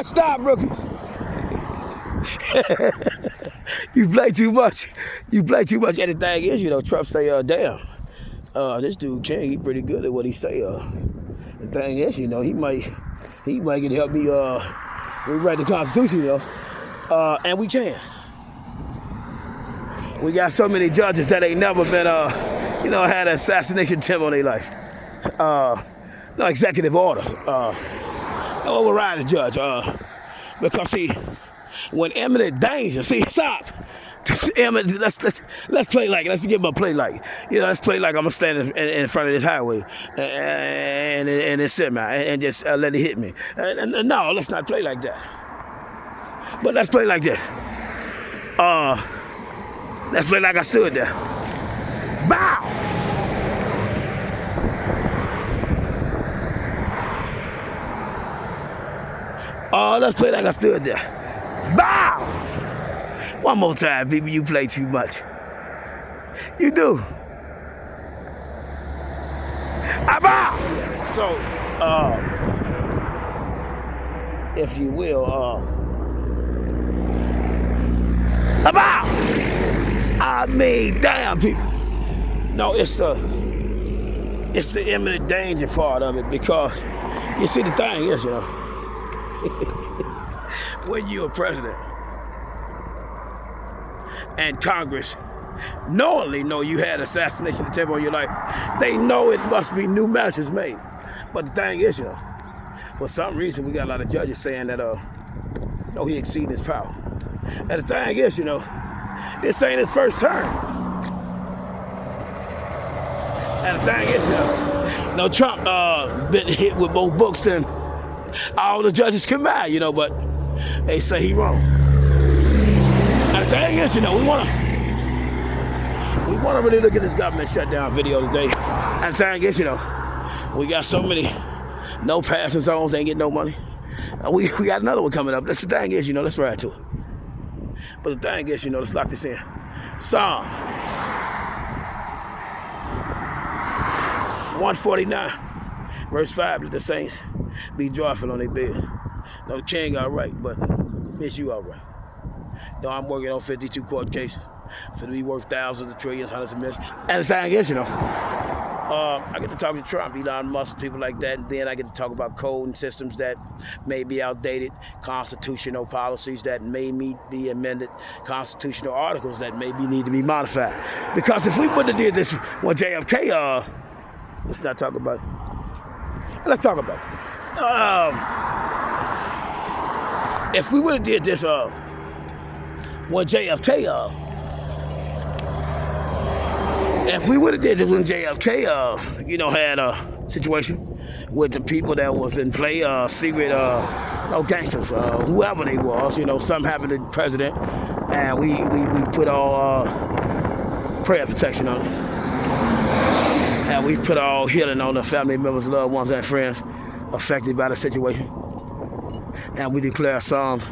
Stop, rookies. You play too much. You play too much. And the thing is, Trump say, damn, this dude King, he pretty good at what he say. The thing is, he might can help me rewrite the Constitution, and we can. We got so many judges that ain't never been, had an assassination attempt on their life. No executive orders. Override the judge. Because see, when imminent danger, stop. Let's play like, let's give him a play like. Let's play like I'm gonna stand in front of this highway and it's semi and just let it hit me. No, let's not play like that. But let's play like this. Let's play like I stood there. Bow! Let's play like I stood there. Bow! One more time, people, you play too much. You do. I bow! So, if you will, about! I mean, damn, people. No, it's the imminent danger part of it because, you see, the thing is, when you're a president and Congress knowingly know you had assassination attempt on your life, they know it must be new measures made. But the thing is, for some reason, we got a lot of judges saying that, no, he exceeded his power. And the thing is, this ain't his first term. And the thing is, Trump been hit with more books than all the judges combined, but they say he wrong. And the thing is, we wanna really look at this government shutdown video today. And the thing is, we got so many no passing zones, they ain't getting no money. We got another one coming up. That's the thing is, let's ride to it. But the thing is, let's lock this in. Psalm 149, verse 5, let the saints be joyful on their bed. No, the king all right, but miss you all right. No, I'm working on 52 court cases for to be worth thousands of trillions, hundreds of millions. And the thing is, I get to talk to Trump, Elon Musk, people like that, and then I get to talk about code and systems that may be outdated, constitutional policies that may be amended, constitutional articles that maybe need to be modified. Because if we would have did this when JFK, let's not talk about it. Let's talk about it. If we would have did this when JFK, if we would have did this when JFK, had a situation with the people that was in play, secret, gangsters, whoever they was, something happened to the president, and we put all prayer protection on it. And we put all healing on the family members, loved ones, and friends affected by the situation. And we declare Psalms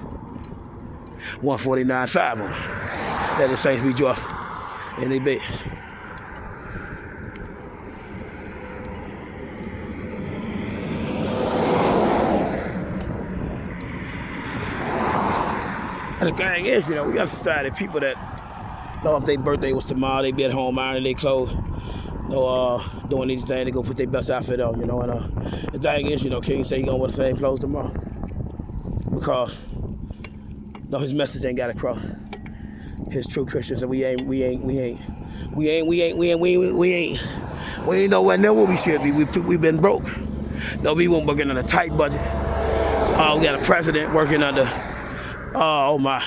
149:5 on it. Let the saints be joyful in their beds. And the thing is, we got a society of people that No, if their birthday was tomorrow, they'd be at home ironing their clothes. No, doing anything to go put their best outfit on, and the thing is, King say he gonna wear the same clothes tomorrow. Because, no, his message ain't got across. His true Christians, and we ain't nowhere near where we should be. We've been broke. No, we weren't working on a tight budget. We got a president working under, oh my.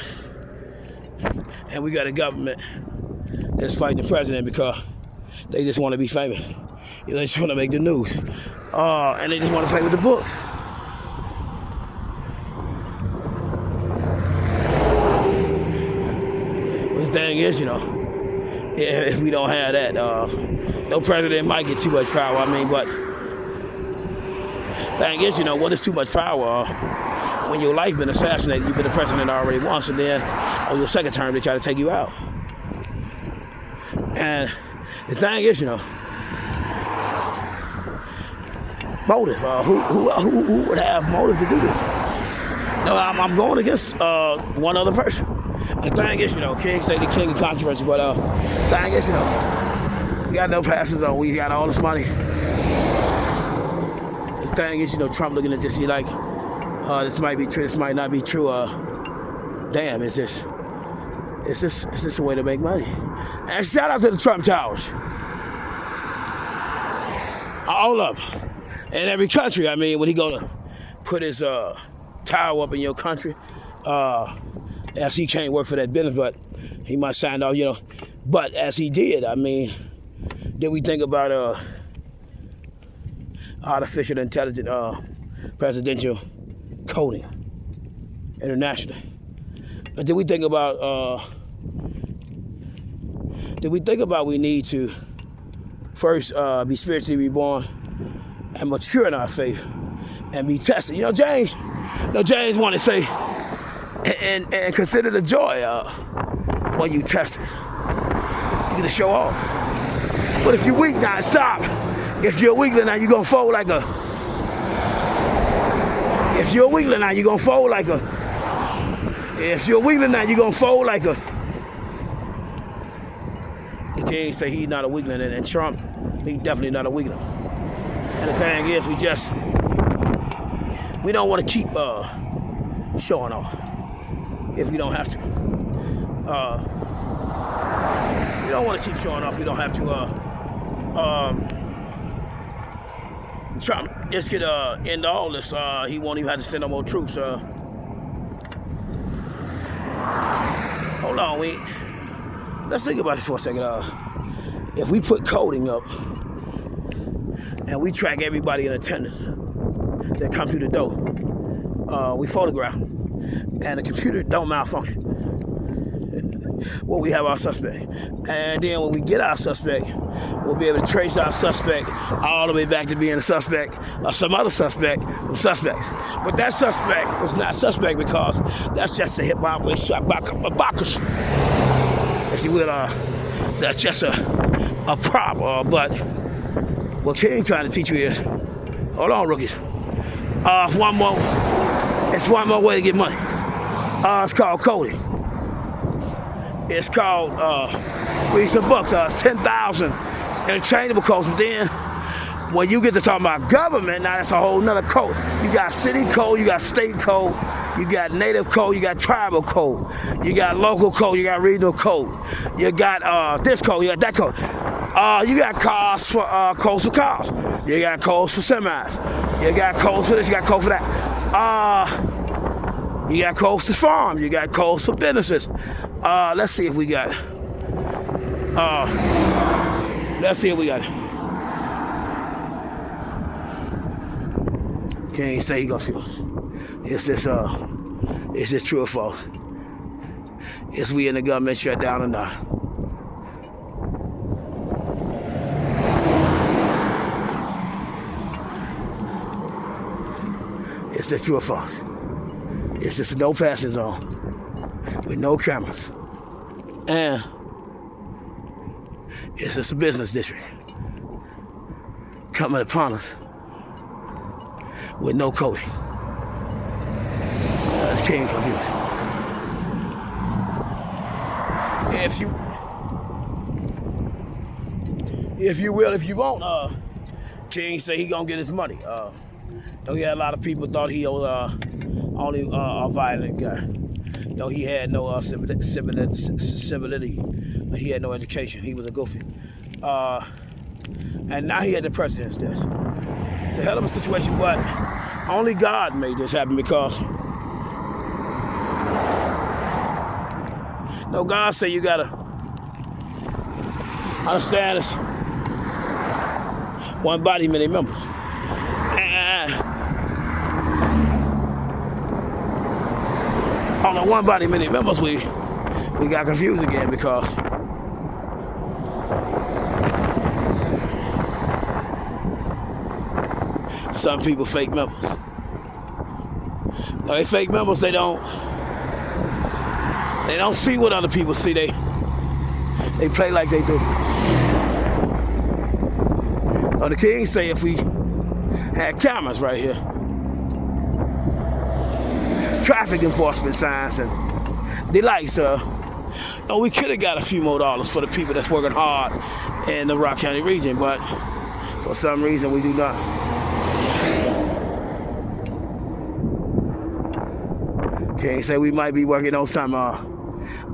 And we got a government that's fighting the president because they just want to be famous. They just want to make the news. And they just want to play with the books. But the thing is, if we don't have that, no president might get too much power. But the thing is, what is too much power? When your life been assassinated, you've been the president already once, and then on your second term, they try to take you out. And the thing is, motive. Who would have motive to do this? No, I'm going against one other person. And the thing is, King say the king of controversy, but the thing is, we got no passes on. We got all this money. The thing is, Trump looking at this, he like, this might be true, this might not be true. Damn, is this a way to make money? And shout out to the Trump Towers. All up. In every country, when he gonna put his tower up in your country, as he can't work for that business, but he might sign off, But as he did, then we think about artificial intelligence, presidential coding internationally. But did we think about we need to first be spiritually reborn and mature in our faith and be tested? James wanted to say and consider the joy when you tested. You get to show off. But if you're weak now, stop. If you're weak now, you're gonna fold like a. If you're weakling now, you're gonna fold like a. If you're weakling now, you're gonna fold like a. The king say he's not a weakling, and Trump, he's definitely not a weakling. And the thing is, we don't want to keep showing off if we don't have to. We don't want to keep showing off. We don't have to. Trump just could end all this. He won't even have to send no more troops. Hold on, let's think about this for a second. If we put coding up and we track everybody in attendance that come through the door, we photograph and the computer don't malfunction. Well, we have our suspect. And then when we get our suspect, we'll be able to trace our suspect all the way back to being a suspect or some other suspect from suspects. But that suspect was not suspect because that's just a hip-hop boxer. If you will, that's just a prop. But what King trying to teach you is, hold on, rookies. It's one more way to get money. It's called coding. It's called read some books. It's 10,000 interchangeable codes. But then when you get to talking about government, now that's a whole nother code. You got city code, you got state code, you got native code, you got tribal code, you got local code, you got regional code, you got this code, you got that code. You got codes for cars. You got codes for semis. You got codes for this. You got codes for that. You got codes to farms. You got codes for businesses. Let's see if we got. Can't say he gonna feel. Is this true or false? Is we in the government shut down or not? Is this true or false? It's just a no passing zone with no cameras. And it's just a business district coming upon us with no coding. It's King confused. If you if you will, if you won't. King say he gonna get his money. He had a lot of people thought he was only a violent guy. He had no civility. He had no education. He was a goofy. And now he had the president's desk. It's a hell of a situation, but only God made this happen because God said you gotta understand this. One body, many members. On the one body, many members, we got confused again because some people fake members. No, they fake members. They don't see what other people see. They play like they do. Now the king say if we had cameras right here, traffic enforcement signs and the lights, we could have got a few more dollars for the people that's working hard in the Rock County region, but for some reason we do not. King say we might be working on some,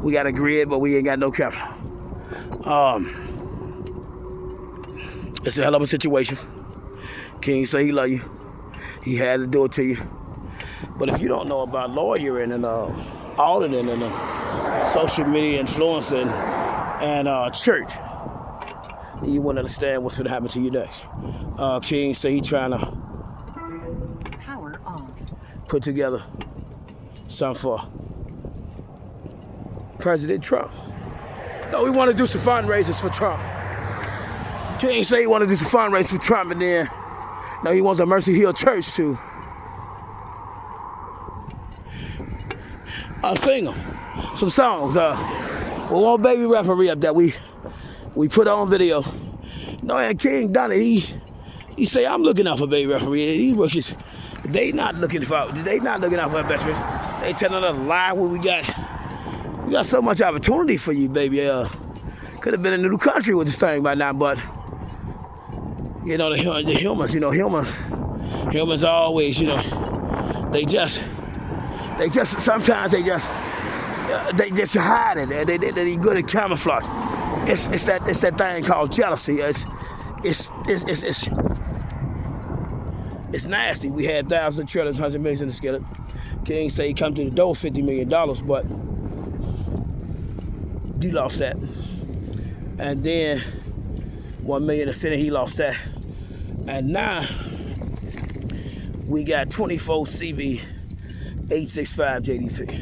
we got a grid, but we ain't got no camera. It's a hell of a situation. King say he love you. He had to do it to you. But if you don't know about lawyering and auditing and social media influencing and church, then you wouldn't understand what's going to happen to you next. King say he trying to power on. Put together something for President Trump. No, we want to do some fundraisers for Trump. King say he want to do some fundraisers for Trump, and then he wants the Mercy Hill Church to sing them some songs. One baby referee up there we put on video. And King done it. He say I'm looking out for baby referee. These rookies, they not looking out for our best friends. They telling us a lie when we got so much opportunity for you, baby. Could have been in a new country with this thing by now, but the humans always, they just sometimes they just hide it. They good at camouflage. It's that thing called jealousy. It's nasty. We had thousands of trillions, hundreds of millions in the skillet. King say he come to the door $50 million, but he lost that. And then $1 million in the Senate, he lost that. And now we got 24 CV 865 JDP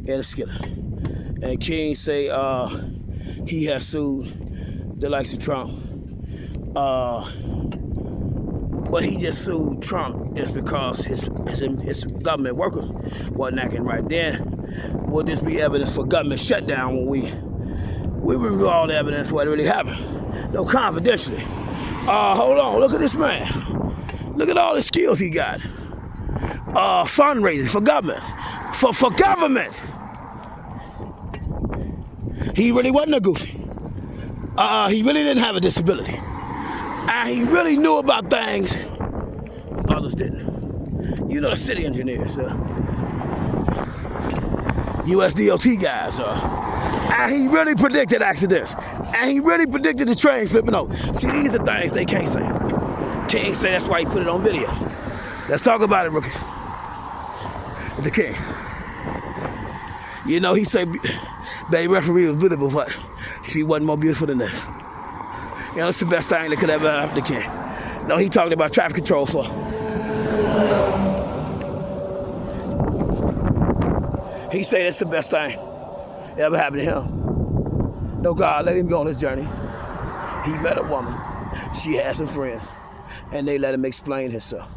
in the skillet. And King say he has sued the likes of Trump. But he just sued Trump just because his government workers wasn't acting right. Then will this be evidence for government shutdown when we review all the evidence what really happened? Confidentially. Hold on, look at this man. Look at all the skills he got. Fundraising for government. For government. He really wasn't a goofy. He really didn't have a disability. And he really knew about things others didn't. The city engineers, USDOT guys, and he really predicted accidents. And he really predicted the train flipping over. See, these are things they can't say. King say that's why he put it on video. Let's talk about it, rookies. The king. He said, baby referee was beautiful, but she wasn't more beautiful than this. It's the best thing that could ever happen to the king. He talked about traffic control for. He said it's the best thing that ever happened to him. God let him go on his journey. He met a woman. She had some friends. And they let him explain himself.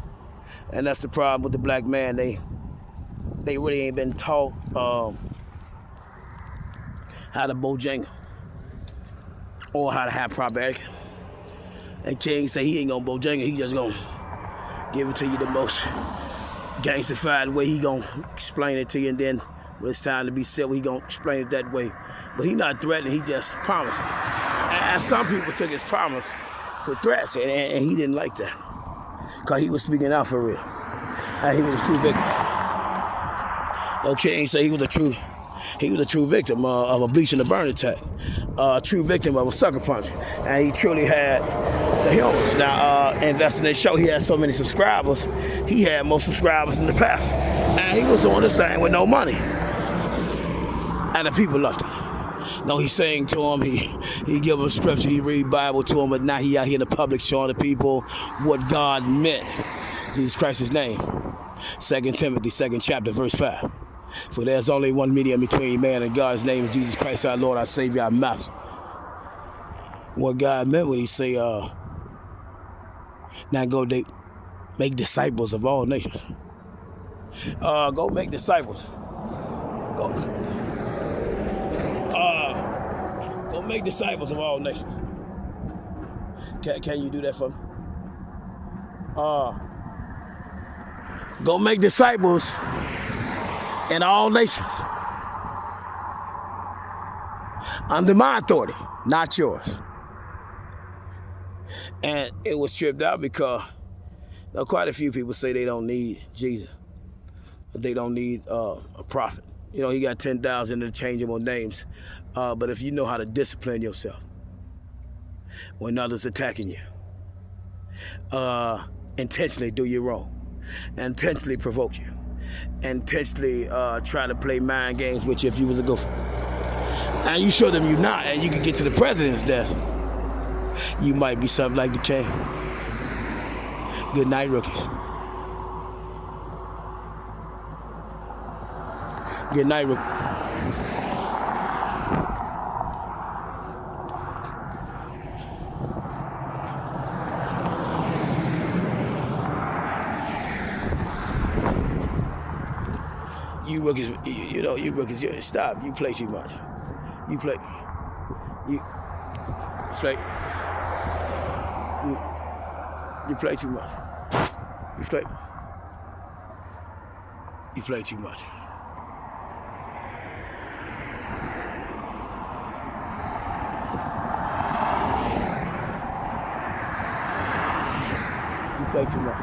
And that's the problem with the black man. They really ain't been taught how to Bojangles or how to have proper etiquette. And King say he ain't gonna Bojangles, he just gonna give it to you the most gangstified way. He gonna explain it to you, and then when it's time to be civil, he gonna explain it that way. But he not threatening, he just promising. And some people took his promise for threats, and he didn't like that. Because he was speaking out for real. And he was a true victim. No king say he was a true victim of a bleach and a burn attack. A true victim of a sucker punch. And he truly had the humors. Now, investing in show, he had so many subscribers. He had more subscribers in the past. And he was doing this thing with no money. And the people loved it. No, he sang to him, he give him scripture, he read Bible to him, but now he out here in the public showing the people what God meant. Jesus Christ's name. 2 Timothy, 2nd chapter, verse 5. For there's only one medium between man and God. His name is Jesus Christ, our Lord, our Savior, our Master. What God meant when he say, now go make disciples of all nations. Go make disciples. Go make disciples of all nations. Can you do that for me? Go make disciples in all nations. Under my authority, not yours. And it was tripped out because quite a few people say they don't need Jesus. They don't need a prophet. You know, he got 10,000 interchangeable names. But if you know how to discipline yourself when others attacking you, intentionally do you wrong, intentionally provoke you, intentionally try to play mind games with you if you was a goofer, and you show them you're not, and you can get to the president's desk, you might be something like the king. Good night, rookies. Good night, rookies. You rookies, you rookies, stop. You play too much. You play too much. You play too much. You play too much.